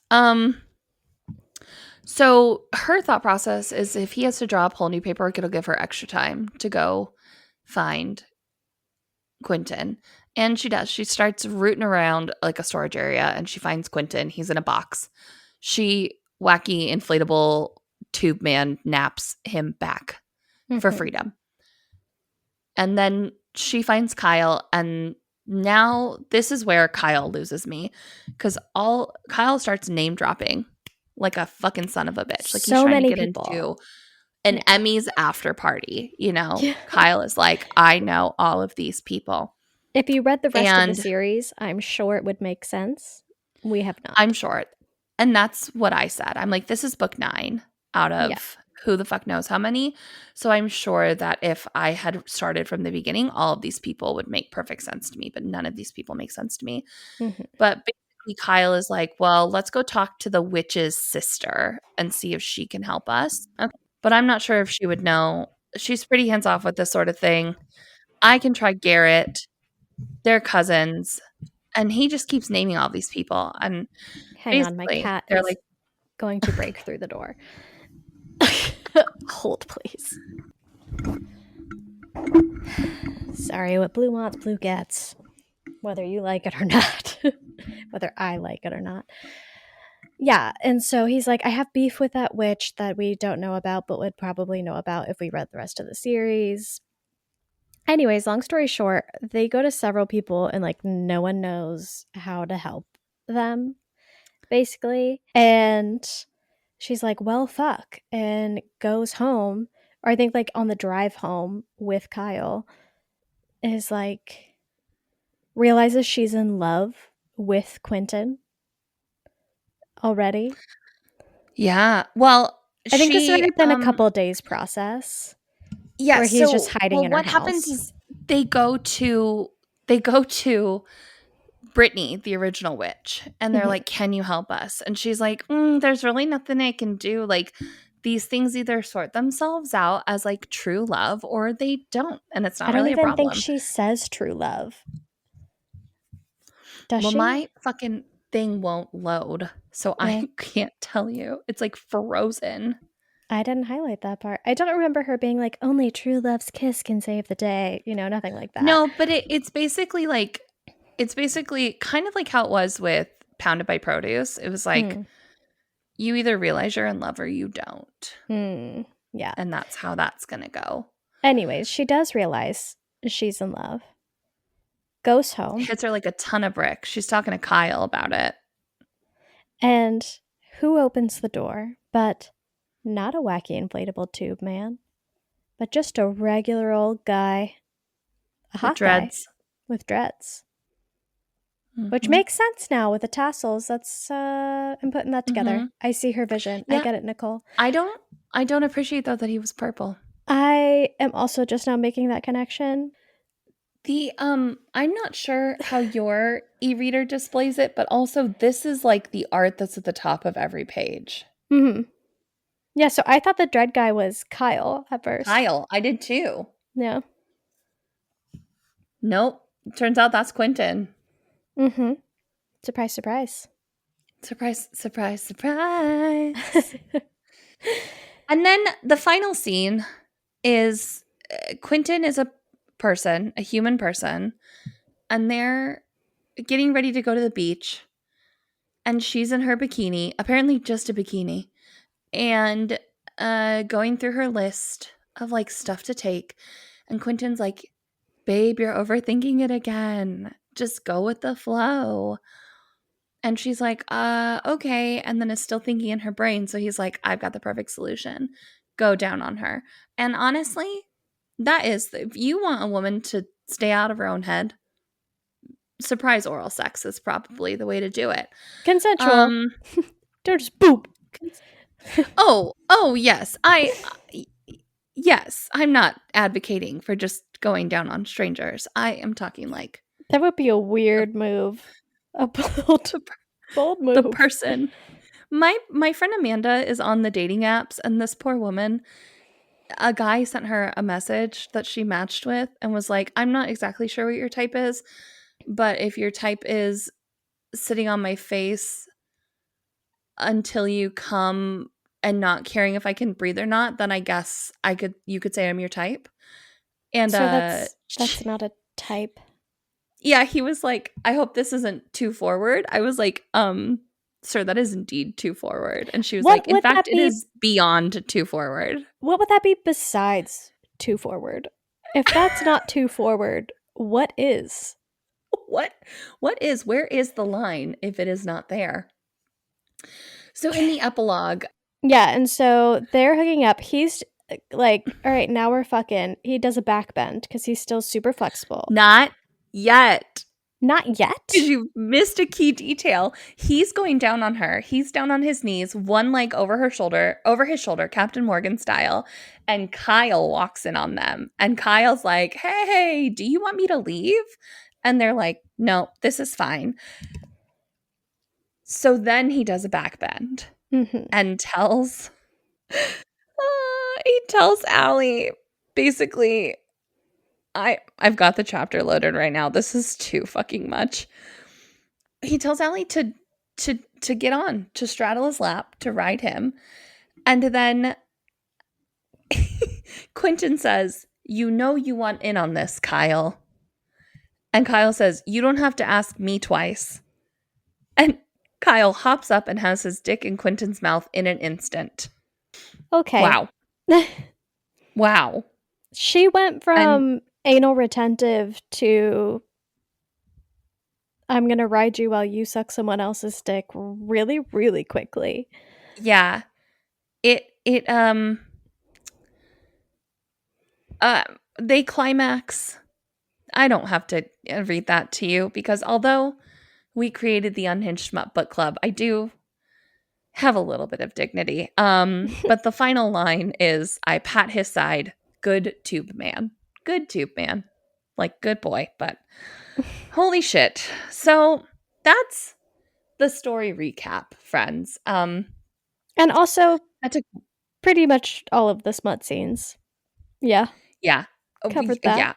[SPEAKER 1] So her thought process is if he has to draw up whole new paperwork, it'll give her extra time to go find Quentin. And she does. She starts rooting around like a storage area and she finds Quentin. He's in a box. She, wacky, inflatable tube man, naps him back for freedom. And then she finds Kyle, and now this is where Kyle loses me because Kyle starts name dropping like a fucking son of a bitch. Like he's
[SPEAKER 2] So
[SPEAKER 1] trying
[SPEAKER 2] many
[SPEAKER 1] to get
[SPEAKER 2] people.
[SPEAKER 1] into an Emmys after party, you know?
[SPEAKER 2] Yeah.
[SPEAKER 1] Kyle is like, I know all of these people.
[SPEAKER 2] If you read the rest of
[SPEAKER 1] And
[SPEAKER 2] the series, I'm sure it would make sense. We have not.
[SPEAKER 1] I'm short. And that's what I said. I'm like, this is book 9 out of who the fuck knows how many. So I'm sure that if I had started from the beginning, all of these people would make perfect sense to me, but none of these people make sense to me. But basically Kyle is like, well, let's go talk to the witch's sister and see if she can help us. Okay. But I'm not sure if she would know. She's pretty hands off with this sort of thing. I can try Garrett. They're cousins. And he just keeps naming all these people. And
[SPEAKER 2] Hang on, my cat
[SPEAKER 1] they're
[SPEAKER 2] is
[SPEAKER 1] like
[SPEAKER 2] going to break through the door. Hold, please. Sorry, what blue wants, blue gets. Whether you like it or not. Whether I like it or not. Yeah, and so he's like, I have beef with that witch that we don't know about, but would probably know about if we read the rest of the series. Anyways, long story short, they go to several people and like no one knows how to help them, basically. And she's like, well, fuck, and goes home, or I think like on the drive home with Kyle, is like, realizes she's in love with Quentin already.
[SPEAKER 1] Yeah. Well,
[SPEAKER 2] I think this might have been a couple days process.
[SPEAKER 1] Yeah,
[SPEAKER 2] where he's just hiding in her
[SPEAKER 1] what
[SPEAKER 2] house.
[SPEAKER 1] happens is they go to Brittany, the original witch, and they're like, "Can you help us?" And she's like, "There's really nothing I can do. Like, these things either sort themselves out as like true love, or they don't, and it's not really a problem."
[SPEAKER 2] I don't even think she says true love. Does she?
[SPEAKER 1] My fucking thing won't load, so I can't tell you. It's like frozen.
[SPEAKER 2] I didn't highlight that part. I don't remember her being like, only true love's kiss can save the day. You know, nothing like that.
[SPEAKER 1] No, but it's basically kind of like how it was with Pounded by Produce. It was like, you either realize you're in love or you don't.
[SPEAKER 2] Yeah.
[SPEAKER 1] And that's how that's going to go.
[SPEAKER 2] Anyways, she does realize she's in love. Goes home.
[SPEAKER 1] Hits her like a ton of bricks. She's talking to Kyle about it.
[SPEAKER 2] And who opens the door but not a wacky inflatable tube man, but just a regular old guy. A hot guy with dreads. Which makes sense now with the tassels. That's I'm putting that together. I see her vision. Yeah. I get it, Nicole.
[SPEAKER 1] I don't appreciate though that he was purple.
[SPEAKER 2] I am also just now making that connection.
[SPEAKER 1] I'm not sure how your e-reader displays it, but also this is like the art that's at the top of every page.
[SPEAKER 2] Yeah, so I thought the dread guy was Kyle at first.
[SPEAKER 1] Kyle, I did too.
[SPEAKER 2] Yeah.
[SPEAKER 1] Nope. Turns out that's Quentin.
[SPEAKER 2] Surprise, surprise.
[SPEAKER 1] Surprise, surprise, surprise. And then the final scene is Quentin is a human person, and they're getting ready to go to the beach. And she's in her bikini, apparently just a bikini, and going through her list of like stuff to take. And Quentin's like, babe, you're overthinking it again. Just go with the flow. And she's like, okay. And then is still thinking in her brain. So he's like, I've got the perfect solution. Go down on her. And honestly, that is, if you want a woman to stay out of her own head, surprise oral sex is probably the way to do it.
[SPEAKER 2] Consensual. They're just boop.
[SPEAKER 1] Oh, yes. Yes, I'm not advocating for just going down on strangers. I am talking like,
[SPEAKER 2] that would be a weird move. A bold move.
[SPEAKER 1] The person. My friend Amanda is on the dating apps, and this poor woman, a guy sent her a message that she matched with and was like, I'm not exactly sure what your type is, but if your type is sitting on my face until you come and not caring if I can breathe or not, then I guess you could say I'm your type. And
[SPEAKER 2] So that's not a type.
[SPEAKER 1] yeah, he was like, I hope this isn't too forward. I was like, sir, that is indeed too forward. And she was
[SPEAKER 2] What
[SPEAKER 1] like, in
[SPEAKER 2] would
[SPEAKER 1] fact,
[SPEAKER 2] that
[SPEAKER 1] it
[SPEAKER 2] be?
[SPEAKER 1] is beyond too forward.
[SPEAKER 2] What would that be besides too forward? If that's not too forward, what is?
[SPEAKER 1] What where is the line if it is not there? So in the epilogue,
[SPEAKER 2] Yeah, and so they're hooking up. He's like, all right, now we're fucking. He does a backbend because he's still super flexible.
[SPEAKER 1] not yet.
[SPEAKER 2] Not yet.
[SPEAKER 1] Because you missed a key detail. He's going down on her. He's down on his knees, one leg over his shoulder, Captain Morgan style. And Kyle walks in on them. And Kyle's like, hey, do you want me to leave? And they're like, no, this is fine. So then he does a backbend and tells Allie, basically, I've got the chapter loaded right now. This is too fucking much. He tells Allie to get on, to straddle his lap, to ride him. And then Quentin says, you know you want in on this, Kyle. And Kyle says, you don't have to ask me twice. And Kyle hops up and has his dick in Quentin's mouth in an instant.
[SPEAKER 2] Okay.
[SPEAKER 1] Wow. Wow.
[SPEAKER 2] She went from anal retentive to I'm going to ride you while you suck someone else's dick really, really quickly.
[SPEAKER 1] Yeah. They climax. I don't have to read that to you because although we created the Unhinged Smut Book Club, I do have a little bit of dignity. But the final line is, I pat his side. Good tube man. Good tube man. Like, good boy, but holy shit. So that's the story recap, friends.
[SPEAKER 2] And also pretty much all of the smut scenes. Yeah.
[SPEAKER 1] Yeah.
[SPEAKER 2] Covered that.
[SPEAKER 1] Yeah.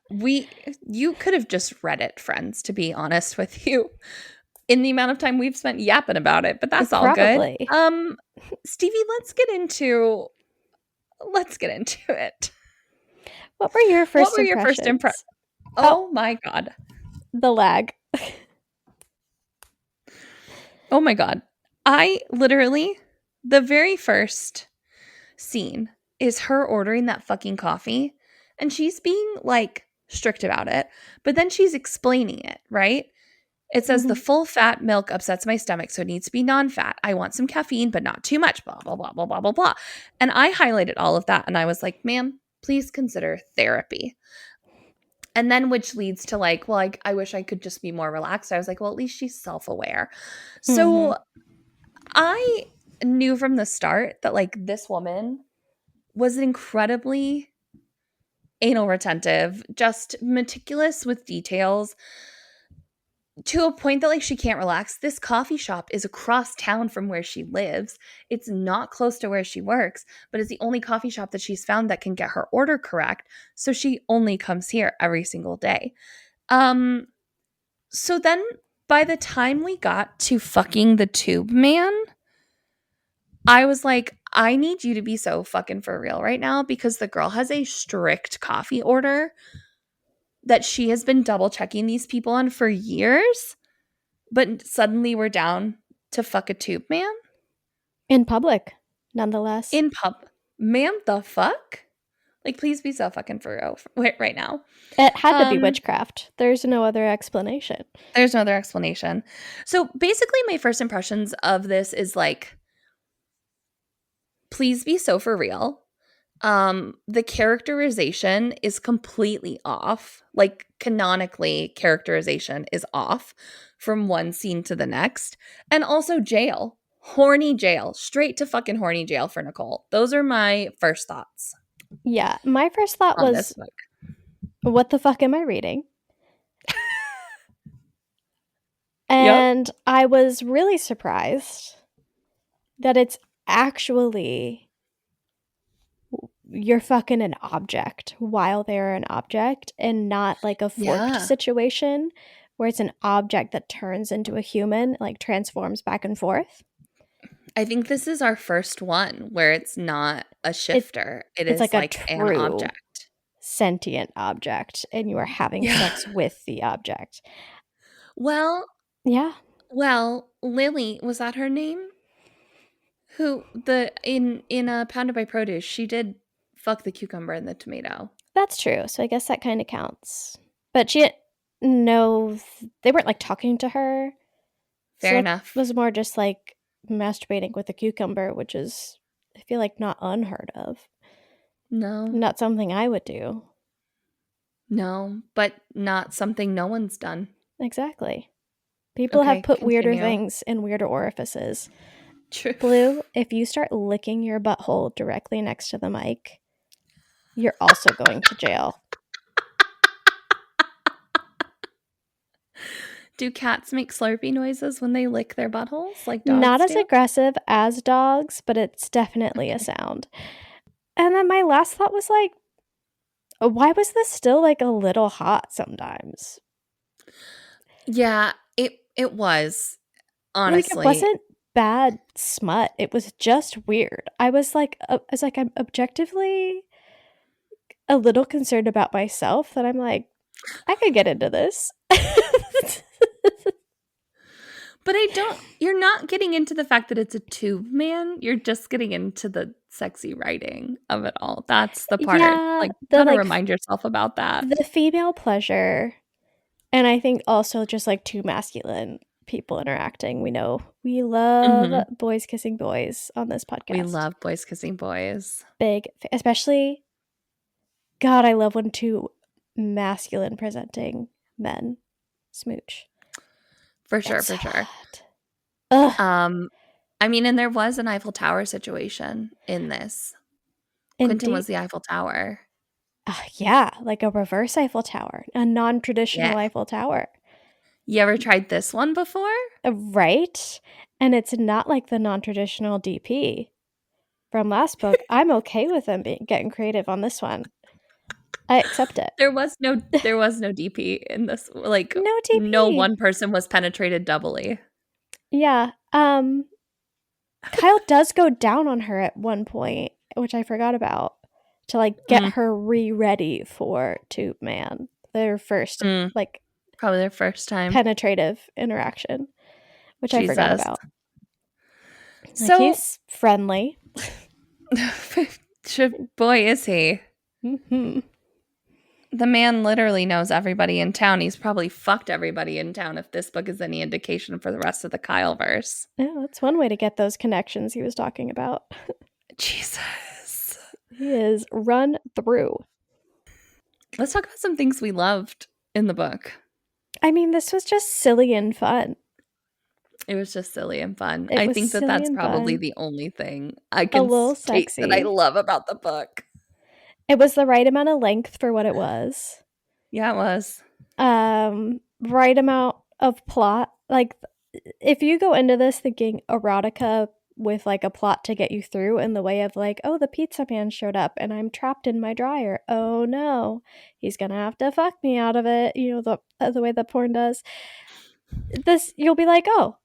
[SPEAKER 1] You could have just read it, friends, to be honest with you. In the amount of time we've spent yapping about it, but that's all good. Stevie, let's get into it.
[SPEAKER 2] What were your first impressions?
[SPEAKER 1] Oh my God.
[SPEAKER 2] The lag.
[SPEAKER 1] Oh my God. The very first scene is her ordering that fucking coffee and she's being like strict about it, but then she's explaining it, right? It says the full fat milk upsets my stomach, so it needs to be non-fat. I want some caffeine, but not too much, blah, blah, blah, blah, blah, blah, blah. And I highlighted all of that and I was like, ma'am, please consider therapy. And then which leads to like, well, I wish I could just be more relaxed. I was like, well, at least she's self-aware. So I knew from the start that like this woman was incredibly anal retentive, just meticulous with details to a point that like she can't relax. This coffee shop is across town from where she lives. It's not close to where she works, but it's the only coffee shop that she's found that can get her order correct. So she only comes here every single day. So then by the time we got to fucking the tube man, I was like, I need you to be so fucking for real right now because the girl has a strict coffee order that she has been double checking these people on for years, but suddenly we're down to fuck a tube man?
[SPEAKER 2] In public, nonetheless.
[SPEAKER 1] Ma'am, the fuck? Like, please be so fucking for real right now.
[SPEAKER 2] It had to be witchcraft. There's no other explanation. So
[SPEAKER 1] basically my first impressions of this is like, please be so for real. The characterization is completely off. Like canonically, characterization is off from one scene to the next. And also jail. Horny jail. Straight to fucking horny jail for Nicole. Those are my first thoughts.
[SPEAKER 2] Yeah. My first thought was, what the fuck am I reading? And I was really surprised that it's actually you're fucking an object while they're an object and not like a forked situation where it's an object that turns into a human, like transforms back and forth.
[SPEAKER 1] I think this is our first one where it's not a shifter. It
[SPEAKER 2] It's
[SPEAKER 1] is
[SPEAKER 2] like a
[SPEAKER 1] like an
[SPEAKER 2] true
[SPEAKER 1] object.
[SPEAKER 2] sentient object, and you are having
[SPEAKER 1] Yeah.
[SPEAKER 2] sex with the object.
[SPEAKER 1] Well,
[SPEAKER 2] Yeah,
[SPEAKER 1] Lily, was that her name? Who in a Pounded by Produce, she did fuck the cucumber and the tomato.
[SPEAKER 2] that's true. So I guess that kind of counts. But she didn't know they weren't like talking to her. So
[SPEAKER 1] Fair
[SPEAKER 2] it
[SPEAKER 1] enough.
[SPEAKER 2] was more just like masturbating with a cucumber, which is, I feel like, not unheard of.
[SPEAKER 1] No.
[SPEAKER 2] Not something I would do.
[SPEAKER 1] No, but not something no one's done.
[SPEAKER 2] Exactly. People have
[SPEAKER 1] Okay,
[SPEAKER 2] put weirder
[SPEAKER 1] continue.
[SPEAKER 2] things in weirder orifices.
[SPEAKER 1] True.
[SPEAKER 2] Blue, if you start licking your butthole directly next to the mic, you're also going to jail.
[SPEAKER 1] Do cats make slurpy noises when they lick their buttholes like
[SPEAKER 2] Not
[SPEAKER 1] dogs
[SPEAKER 2] as
[SPEAKER 1] do?
[SPEAKER 2] aggressive as dogs, but it's definitely a
[SPEAKER 1] Okay.
[SPEAKER 2] sound. And then my last thought was like, why was this still like a little hot sometimes?
[SPEAKER 1] Yeah, it was,
[SPEAKER 2] Like, it
[SPEAKER 1] honestly.
[SPEAKER 2] wasn't bad smut. It was just weird. I'm objectively a little concerned about myself that I'm like, I could get into this.
[SPEAKER 1] But you're not getting into the fact that it's a tube man. You're just getting into the sexy writing of it all. That's the part.
[SPEAKER 2] Yeah,
[SPEAKER 1] Like,
[SPEAKER 2] the
[SPEAKER 1] gotta
[SPEAKER 2] like
[SPEAKER 1] remind yourself about that.
[SPEAKER 2] the female pleasure, and I think also just like two masculine people interacting. We love
[SPEAKER 1] Mhm.
[SPEAKER 2] boys kissing boys on this
[SPEAKER 1] We
[SPEAKER 2] podcast.
[SPEAKER 1] love boys kissing boys.
[SPEAKER 2] Especially, God, I love when two masculine presenting men smooch.
[SPEAKER 1] For sure,
[SPEAKER 2] It's
[SPEAKER 1] for sure.
[SPEAKER 2] hot. Ugh.
[SPEAKER 1] I mean, and there was an Eiffel Tower situation in this. Quentin
[SPEAKER 2] Indeed.
[SPEAKER 1] was the Eiffel Tower.
[SPEAKER 2] Yeah, like a reverse Eiffel Tower, a non-traditional
[SPEAKER 1] Yeah.
[SPEAKER 2] Eiffel Tower.
[SPEAKER 1] You ever tried this one before?
[SPEAKER 2] Right? And it's not like the non-traditional DP from last book. I'm okay with them getting creative on this one. I accept it.
[SPEAKER 1] There was no DP in this. Like,
[SPEAKER 2] No
[SPEAKER 1] no
[SPEAKER 2] DP.
[SPEAKER 1] one person was penetrated doubly.
[SPEAKER 2] Yeah. Kyle does go down on her at one point, which I forgot about, to like get
[SPEAKER 1] Mm,
[SPEAKER 2] her ready for Tube Man. Their first
[SPEAKER 1] mm,
[SPEAKER 2] like
[SPEAKER 1] probably their first time.
[SPEAKER 2] penetrative interaction, which I forgot
[SPEAKER 1] Jesus.
[SPEAKER 2] about. Like,
[SPEAKER 1] So,
[SPEAKER 2] he's friendly.
[SPEAKER 1] boy, is he.
[SPEAKER 2] Mm-hmm.
[SPEAKER 1] The man literally knows everybody in town. He's probably fucked everybody in town if this book is any indication for the rest of the Kyleverse.
[SPEAKER 2] Yeah, that's one way to get those connections he was talking about.
[SPEAKER 1] Jesus.
[SPEAKER 2] He is run through.
[SPEAKER 1] Let's talk about some things we loved in the book.
[SPEAKER 2] I mean, this was just silly and fun.
[SPEAKER 1] It was just silly and fun.
[SPEAKER 2] It
[SPEAKER 1] I
[SPEAKER 2] was
[SPEAKER 1] think that
[SPEAKER 2] silly
[SPEAKER 1] that's
[SPEAKER 2] and
[SPEAKER 1] probably
[SPEAKER 2] fun.
[SPEAKER 1] the only thing I
[SPEAKER 2] A
[SPEAKER 1] can
[SPEAKER 2] little
[SPEAKER 1] state that I
[SPEAKER 2] sexy.
[SPEAKER 1] love about the book.
[SPEAKER 2] It was the right amount of length for what it was.
[SPEAKER 1] Yeah, it was.
[SPEAKER 2] Right amount of plot. Like, if you go into this thinking erotica with like a plot to get you through in the way of like, oh, the pizza man showed up and I'm trapped in my dryer. Oh no, he's gonna have to fuck me out of it. You know, the way that porn does. This, you'll be like, oh,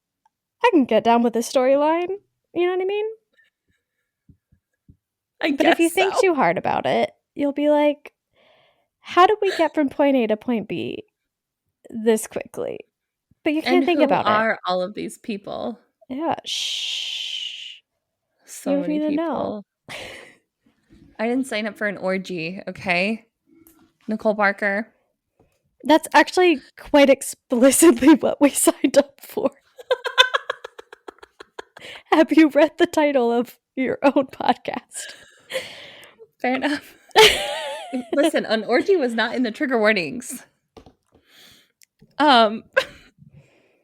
[SPEAKER 2] I can get down with this storyline. You know what I mean?
[SPEAKER 1] I
[SPEAKER 2] But if you
[SPEAKER 1] guess so.
[SPEAKER 2] think too hard about it, you'll be like, how did we get from point A to point B this quickly? But you can't
[SPEAKER 1] And
[SPEAKER 2] think
[SPEAKER 1] who
[SPEAKER 2] about it.
[SPEAKER 1] are all of these people?
[SPEAKER 2] Yeah, shh.
[SPEAKER 1] So
[SPEAKER 2] You don't
[SPEAKER 1] many
[SPEAKER 2] need to know.
[SPEAKER 1] people. I didn't sign up for an orgy, okay? Nicole Parker.
[SPEAKER 2] That's actually quite explicitly what we signed up for. Have you read the title of your own podcast?
[SPEAKER 1] Fair enough. Listen, an orgy was not in the trigger warnings.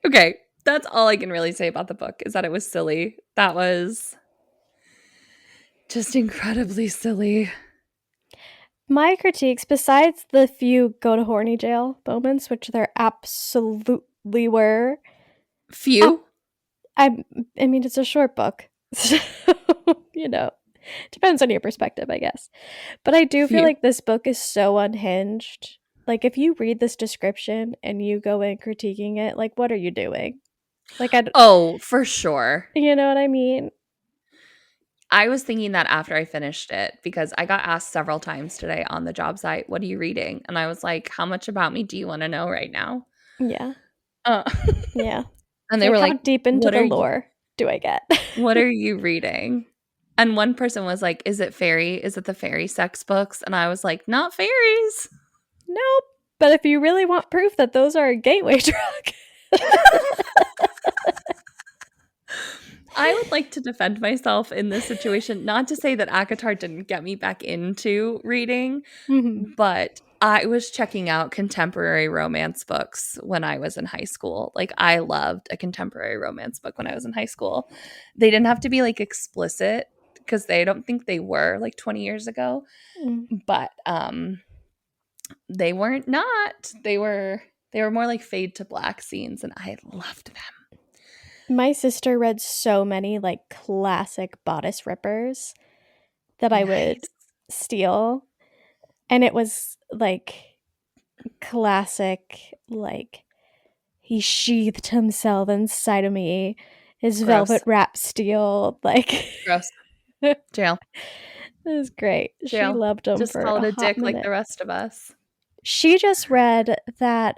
[SPEAKER 1] Okay, that's all I can really say about the book is that it was silly. That was just incredibly silly.
[SPEAKER 2] My critiques, besides the few go to horny jail moments, which there absolutely were.
[SPEAKER 1] Few?
[SPEAKER 2] I mean, it's a short book. So, you know, depends on your perspective, I guess. But I do feel
[SPEAKER 1] Few.
[SPEAKER 2] like this book is so unhinged. Like, if you read this description and you go in critiquing it, like, what are you doing? Like,
[SPEAKER 1] Oh, for sure.
[SPEAKER 2] you know what I mean?
[SPEAKER 1] I was thinking that after I finished it because I got asked several times today on the job site, "What are you reading?" And I was like, "How much about me do you want to know right now?"
[SPEAKER 2] Yeah.
[SPEAKER 1] Uh,
[SPEAKER 2] Yeah.
[SPEAKER 1] and they
[SPEAKER 2] Like,
[SPEAKER 1] were
[SPEAKER 2] how
[SPEAKER 1] like,
[SPEAKER 2] deep into the lore do I get?
[SPEAKER 1] What are you reading?" And one person was like, "Is it fairy? Is it the fairy sex books?" And I was like, "Not fairies."
[SPEAKER 2] Nope. But if you really want proof that those are a gateway drug.
[SPEAKER 1] I would like to defend myself in this situation. Not to say that ACOTAR didn't get me back into reading, but I was checking out contemporary romance books when I was in high school. Like, I loved a contemporary romance book when I was in high school. They didn't have to be like explicit because they don't think they were like 20 years ago, but they weren't not. They were more like fade to black scenes, and I loved them.
[SPEAKER 2] My sister read so many like classic bodice rippers that I would steal. And it was like classic, like, he sheathed himself inside of me, his
[SPEAKER 1] Gross.
[SPEAKER 2] velvet wrap steel, like.
[SPEAKER 1] Gross. Jail.
[SPEAKER 2] It was great. She
[SPEAKER 1] Jail.
[SPEAKER 2] loved them
[SPEAKER 1] Just
[SPEAKER 2] for
[SPEAKER 1] call it
[SPEAKER 2] a
[SPEAKER 1] a
[SPEAKER 2] hot
[SPEAKER 1] dick like
[SPEAKER 2] minute.
[SPEAKER 1] the rest of us.
[SPEAKER 2] She just read that,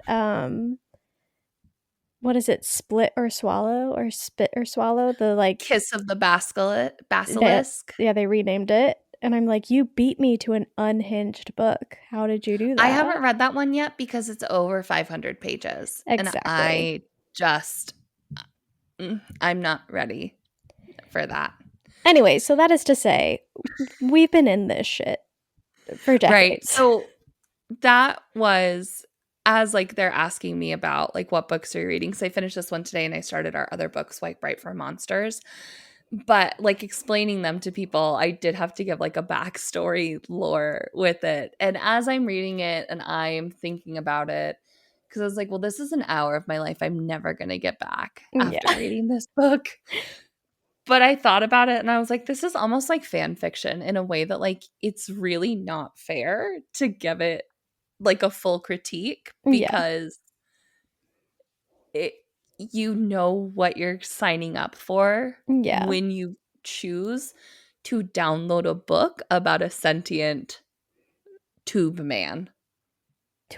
[SPEAKER 2] what is it, Split or Swallow or Spit or Swallow? The like
[SPEAKER 1] Kiss of the Basilisk.
[SPEAKER 2] they renamed it. And I'm like, you beat me to an unhinged book. How did you do that?
[SPEAKER 1] I haven't read that one yet because it's over 500 pages.
[SPEAKER 2] Exactly.
[SPEAKER 1] And I'm not ready for that.
[SPEAKER 2] Anyway, so that is to say, we've been in this shit for decades.
[SPEAKER 1] Right. So that was as like they're asking me about like what books are you reading. So I finished this one today and I started our other book, Swipe Right for Monsters. But like explaining them to people, I did have to give like a backstory lore with it. And as I'm reading it and I'm thinking about it, because I was like, well, this is an hour of my life I'm never going to get back after reading this book. But I thought about it and I was like, this is almost like fan fiction in a way that like it's really not fair to give it like a full critique because you know what you're signing up for when you choose to download a book about a sentient tube man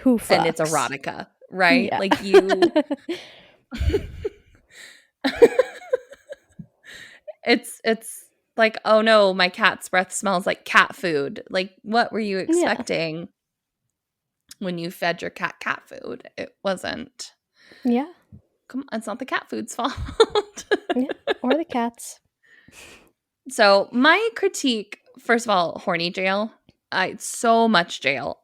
[SPEAKER 2] who fucks.
[SPEAKER 1] And it's erotica, right? Like you it's like, oh no, my cat's breath smells like cat food. Like, what were you expecting when you fed your cat food? It wasn't.
[SPEAKER 2] Yeah.
[SPEAKER 1] Come on, it's not the cat food's fault.
[SPEAKER 2] Or the cats.
[SPEAKER 1] So my critique, first of all, horny jail. So much jail.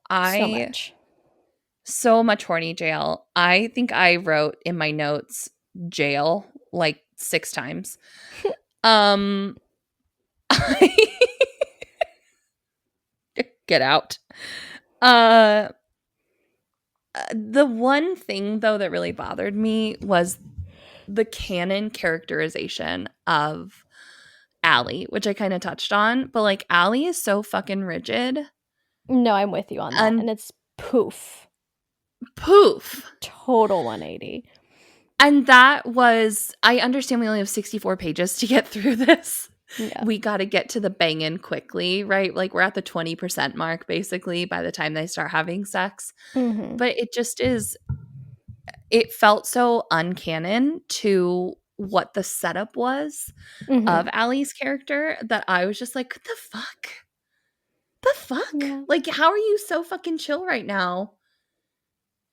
[SPEAKER 1] So much horny jail. I think I wrote in my notes jail like 6 times. Get out. The one thing though that really bothered me was the canon characterization of Allie, which I kind of touched on, but like Allie is so fucking rigid.
[SPEAKER 2] No, I'm with you on that. And it's poof. Total 180.
[SPEAKER 1] And that was, I understand we only have 64 pages to get through this.
[SPEAKER 2] Yeah.
[SPEAKER 1] We got to get to the bangin' quickly, right? Like we're at the 20% mark basically by the time they start having sex. But it just is, it felt so uncanon to what the setup was of Allie's character that I was just like, what the fuck? The fuck?
[SPEAKER 2] Yeah.
[SPEAKER 1] Like, how are you so fucking chill right now?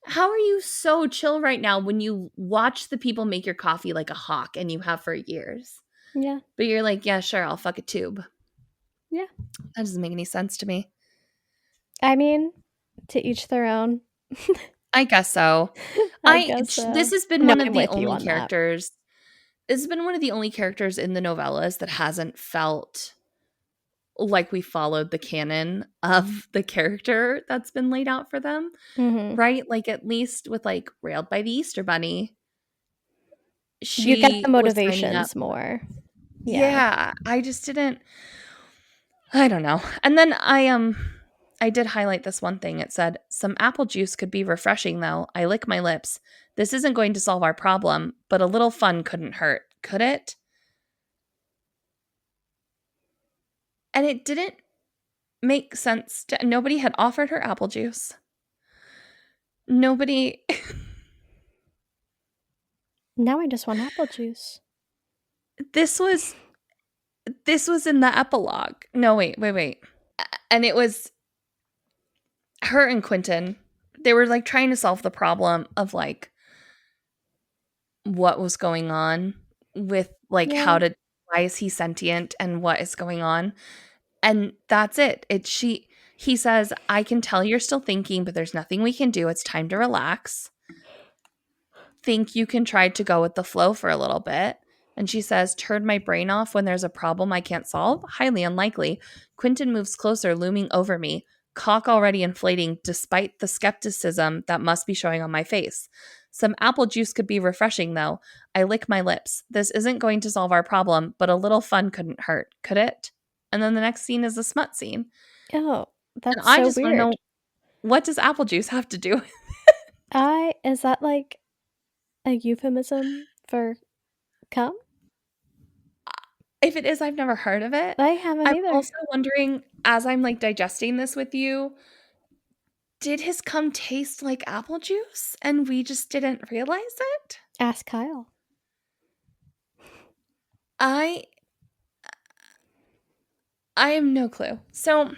[SPEAKER 1] How are you so chill right now when you watch the people make your coffee like a hawk and you have for years?
[SPEAKER 2] Yeah.
[SPEAKER 1] But you're like, yeah, sure, I'll fuck a tube.
[SPEAKER 2] Yeah.
[SPEAKER 1] That doesn't make any sense to me.
[SPEAKER 2] I mean, to each their own.
[SPEAKER 1] I guess so. This has been one of the only characters. This has been one of the only characters in the novellas that hasn't felt like we followed the canon of the character that's been laid out for them, right? Like at least with like Railed by the Easter Bunny,
[SPEAKER 2] you get the motivations more.
[SPEAKER 1] Yeah, I just didn't. I don't know. And then I did highlight this one thing. It said, some apple juice could be refreshing though. I lick my lips. This isn't going to solve our problem, but a little fun couldn't hurt, could it? And it didn't make sense. Nobody had offered her apple juice. Nobody.
[SPEAKER 2] Now I just want apple juice.
[SPEAKER 1] This was in the epilogue. No, wait. And it was her and Quentin. They were like trying to solve the problem of like what was going on with like why is he sentient and what is going on. And that's it. He says, I can tell you're still thinking, but there's nothing we can do. It's time to relax. Think you can try to go with the flow for a little bit. And she says, turn my brain off when there's a problem I can't solve? Highly unlikely. Quentin moves closer, looming over me, cock already inflating despite the skepticism that must be showing on my face. Some apple juice could be refreshing, though. I lick my lips. This isn't going to solve our problem, but a little fun couldn't hurt, could it? And then the next scene is a smut scene.
[SPEAKER 2] Oh, that's
[SPEAKER 1] and I
[SPEAKER 2] so
[SPEAKER 1] just
[SPEAKER 2] weird.
[SPEAKER 1] want to know, what does apple juice have to do with
[SPEAKER 2] it? Is that like a euphemism for cum?
[SPEAKER 1] If it is, I've never heard of it.
[SPEAKER 2] I haven't
[SPEAKER 1] I'm
[SPEAKER 2] either.
[SPEAKER 1] also wondering, as I'm like digesting this with you, did his cum taste like apple juice and we just didn't realize it?
[SPEAKER 2] Ask Kyle.
[SPEAKER 1] I have no clue. So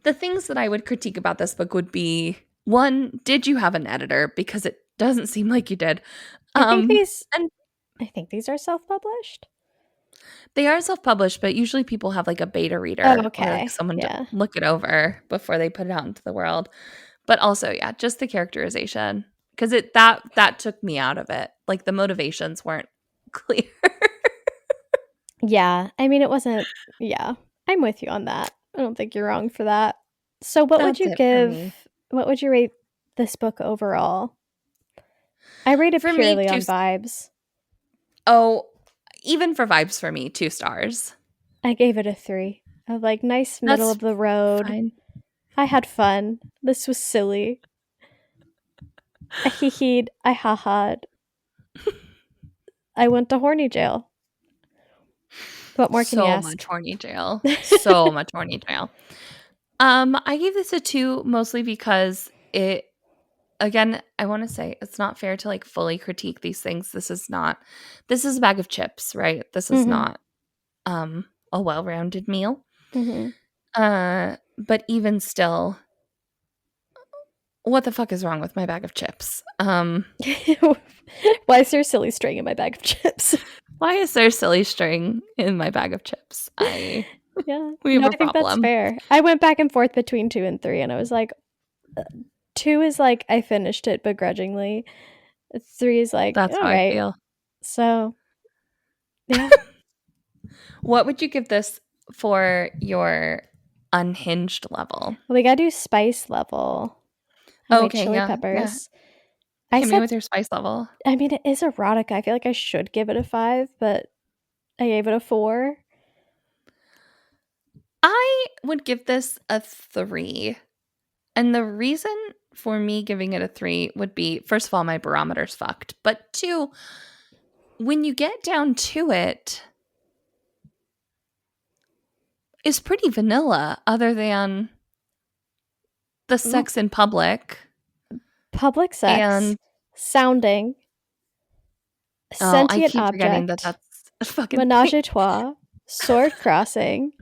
[SPEAKER 1] the things that I would critique about this book would be, one, did you have an editor? Because it doesn't seem like you did.
[SPEAKER 2] I think these are self-published.
[SPEAKER 1] They are self-published, but usually people have like a beta reader or like someone to look it over before they put it out into the world. But also, yeah, just the characterization, because that took me out of it. Like the motivations weren't clear.
[SPEAKER 2] Yeah, I mean, it wasn't. Yeah, I'm with you on that. I don't think you're wrong for that. So, what would you give? What would you rate this book overall? I rate it purely on vibes.
[SPEAKER 1] Oh, even for vibes for me, 2 stars.
[SPEAKER 2] I gave it a 3. I was like, nice middle of the road. Fine. I had fun. This was silly. I hee-heed. I ha-ha'd. I went to horny jail. What more can you ask?
[SPEAKER 1] So much horny jail. So much horny jail. I gave this a 2 mostly because it, again, I want to say it's not fair to like fully critique these things. This is a bag of chips, right? This is not a well-rounded meal. But even still, what the fuck is wrong with my bag of chips?
[SPEAKER 2] Why is there a silly string in my bag of chips?
[SPEAKER 1] Why is there a silly string in my bag of chips? We have a
[SPEAKER 2] problem. I think that's fair. I went back and forth between 2 and 3, and I was like, 2 is like I finished it begrudgingly. 3 is like,
[SPEAKER 1] that's how I feel.
[SPEAKER 2] So, yeah.
[SPEAKER 1] What would you give this for your unhinged level?
[SPEAKER 2] We gotta do spice level.
[SPEAKER 1] Okay,
[SPEAKER 2] chili peppers.
[SPEAKER 1] Yeah. Hit me with your spice level.
[SPEAKER 2] I mean, it is erotica. I feel like I should give it a 5, but I gave it a 4.
[SPEAKER 1] I would give this a 3. And the reason for me giving it a 3 would be, first of all, my barometer's fucked. But 2, when you get down to it, it's pretty vanilla other than the sex in public.
[SPEAKER 2] Public sex. And sounding. Sentient
[SPEAKER 1] I keep
[SPEAKER 2] object.
[SPEAKER 1] Forgetting that that's a fucking
[SPEAKER 2] menage a trois. Sword crossing.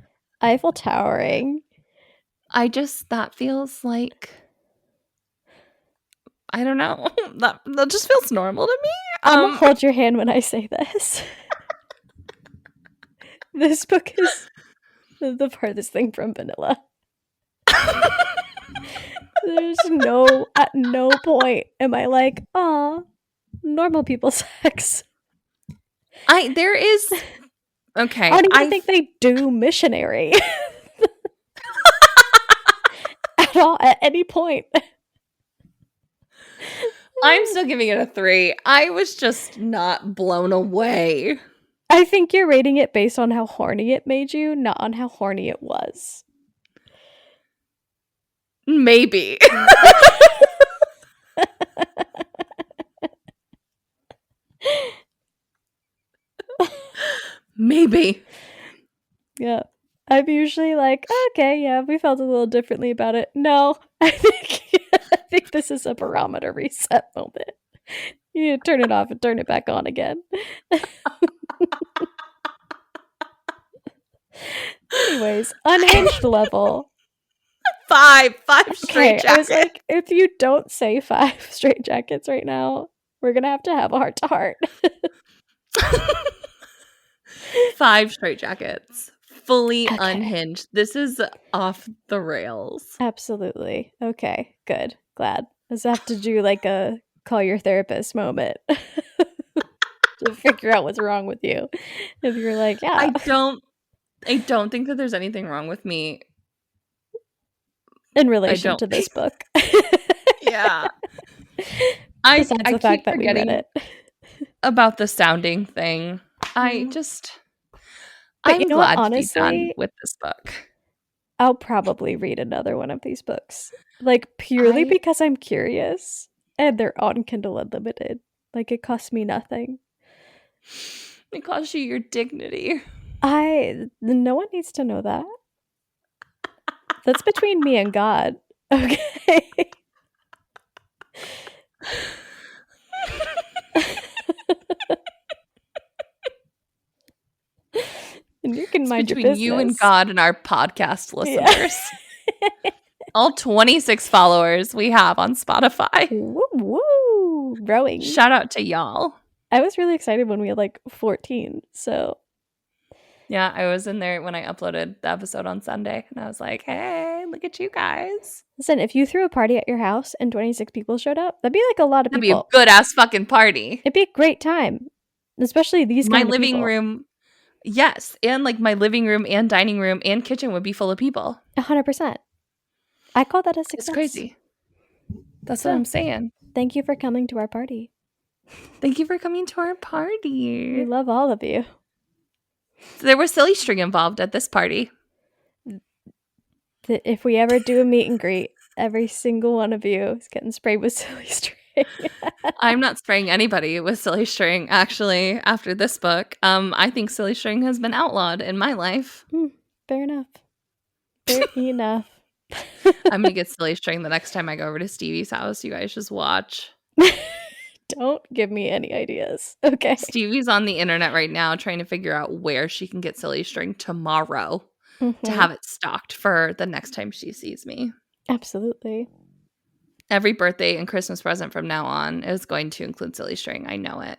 [SPEAKER 2] Eiffel towering.
[SPEAKER 1] That feels like, I don't know. That just feels normal to me.
[SPEAKER 2] I'm gonna hold your hand when I say this. This book is the farthest thing from vanilla. There's at no point am I like, aw, normal people sex.
[SPEAKER 1] There is, okay.
[SPEAKER 2] I don't even think they do missionary. At all, at any point.
[SPEAKER 1] I'm still giving it a 3. I was just not blown away.
[SPEAKER 2] I think you're rating it based on how horny it made you, not on how horny it was.
[SPEAKER 1] Maybe. Maybe.
[SPEAKER 2] Yeah. I'm usually like, okay, yeah, we felt a little differently about it. No, I think this is a barometer reset moment. You need to turn it off and turn it back on again. Anyways, Unhinged level.
[SPEAKER 1] 5 straight
[SPEAKER 2] Okay, I was
[SPEAKER 1] jackets.
[SPEAKER 2] like, if you don't say 5 straight jackets right now, we're gonna have a heart-to-heart.
[SPEAKER 1] 5 straight jackets. Fully
[SPEAKER 2] Okay.
[SPEAKER 1] unhinged. This is off the rails.
[SPEAKER 2] Absolutely. Okay, good. Glad. Does have to do like a call your therapist moment to figure out what's wrong with you. If you're like, yeah.
[SPEAKER 1] I don't think that there's anything wrong with me.
[SPEAKER 2] In relation to this book.
[SPEAKER 1] Yeah. I
[SPEAKER 2] Besides the
[SPEAKER 1] keep
[SPEAKER 2] fact that we read
[SPEAKER 1] forgetting
[SPEAKER 2] it.
[SPEAKER 1] about the sounding thing. I'm
[SPEAKER 2] But you know what,
[SPEAKER 1] glad to be done
[SPEAKER 2] honestly,
[SPEAKER 1] with this book.
[SPEAKER 2] I'll probably read another one of these books. Like, purely because I'm curious. And they're on Kindle Unlimited. Like, it costs me nothing.
[SPEAKER 1] It costs you your dignity.
[SPEAKER 2] No one needs to know that. That's between me and God. Okay. And you can mind your
[SPEAKER 1] Between
[SPEAKER 2] business.
[SPEAKER 1] you and God and our podcast listeners. Yeah. All 26 followers we have on Spotify.
[SPEAKER 2] Woo woo! Growing.
[SPEAKER 1] Shout out to y'all.
[SPEAKER 2] I was really excited when we had like 14. So
[SPEAKER 1] yeah, I was in there when I uploaded the episode on Sunday, and I was like, "Hey, look at you guys!"
[SPEAKER 2] Listen, if you threw a party at your house and 26 people showed up, that'd be like a lot of people.
[SPEAKER 1] That'd be a good ass fucking party.
[SPEAKER 2] It'd be a great time, especially these kind of people.
[SPEAKER 1] My living room. Yes, and like my living room and dining room and kitchen would be full of people.
[SPEAKER 2] 100%. I call that a success.
[SPEAKER 1] It's crazy. That's what I'm saying.
[SPEAKER 2] Thank you for coming to our party.
[SPEAKER 1] Thank you for coming to our party.
[SPEAKER 2] We love all of you.
[SPEAKER 1] There was silly string involved at this party.
[SPEAKER 2] If we ever do a meet and greet, every single one of you is getting sprayed with silly string.
[SPEAKER 1] I'm not spraying anybody with silly string, actually, after this book. I think silly string has been outlawed in my life.
[SPEAKER 2] Fair enough. Fair enough.
[SPEAKER 1] I'm going to get silly string the next time I go over to Stevie's house. You guys just watch.
[SPEAKER 2] Don't give me any ideas. Okay.
[SPEAKER 1] Stevie's on the internet right now trying to figure out where she can get silly string tomorrow to have it stocked for the next time she sees me.
[SPEAKER 2] Absolutely.
[SPEAKER 1] Every birthday and Christmas present from now on is going to include silly string. I know it.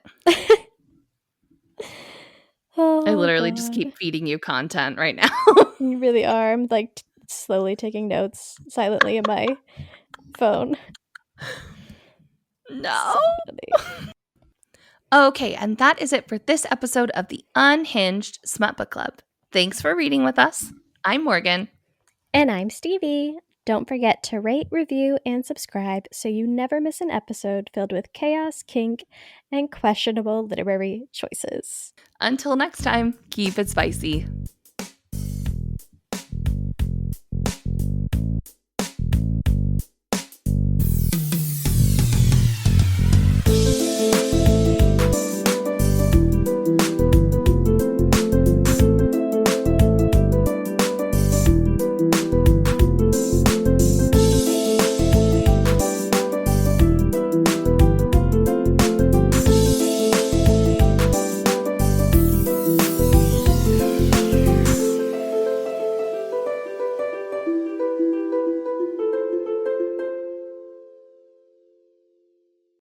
[SPEAKER 1] I literally just keep feeding you content right now.
[SPEAKER 2] You really are. I'm like slowly taking notes silently in my phone.
[SPEAKER 1] No. Okay, and that is it for this episode of the Unhinged Smut Book Club. Thanks for reading with us. I'm Morgan.
[SPEAKER 2] And I'm Stevie. Don't forget to rate, review, and subscribe so you never miss an episode filled with chaos, kink, and questionable literary choices.
[SPEAKER 1] Until next time, keep it spicy.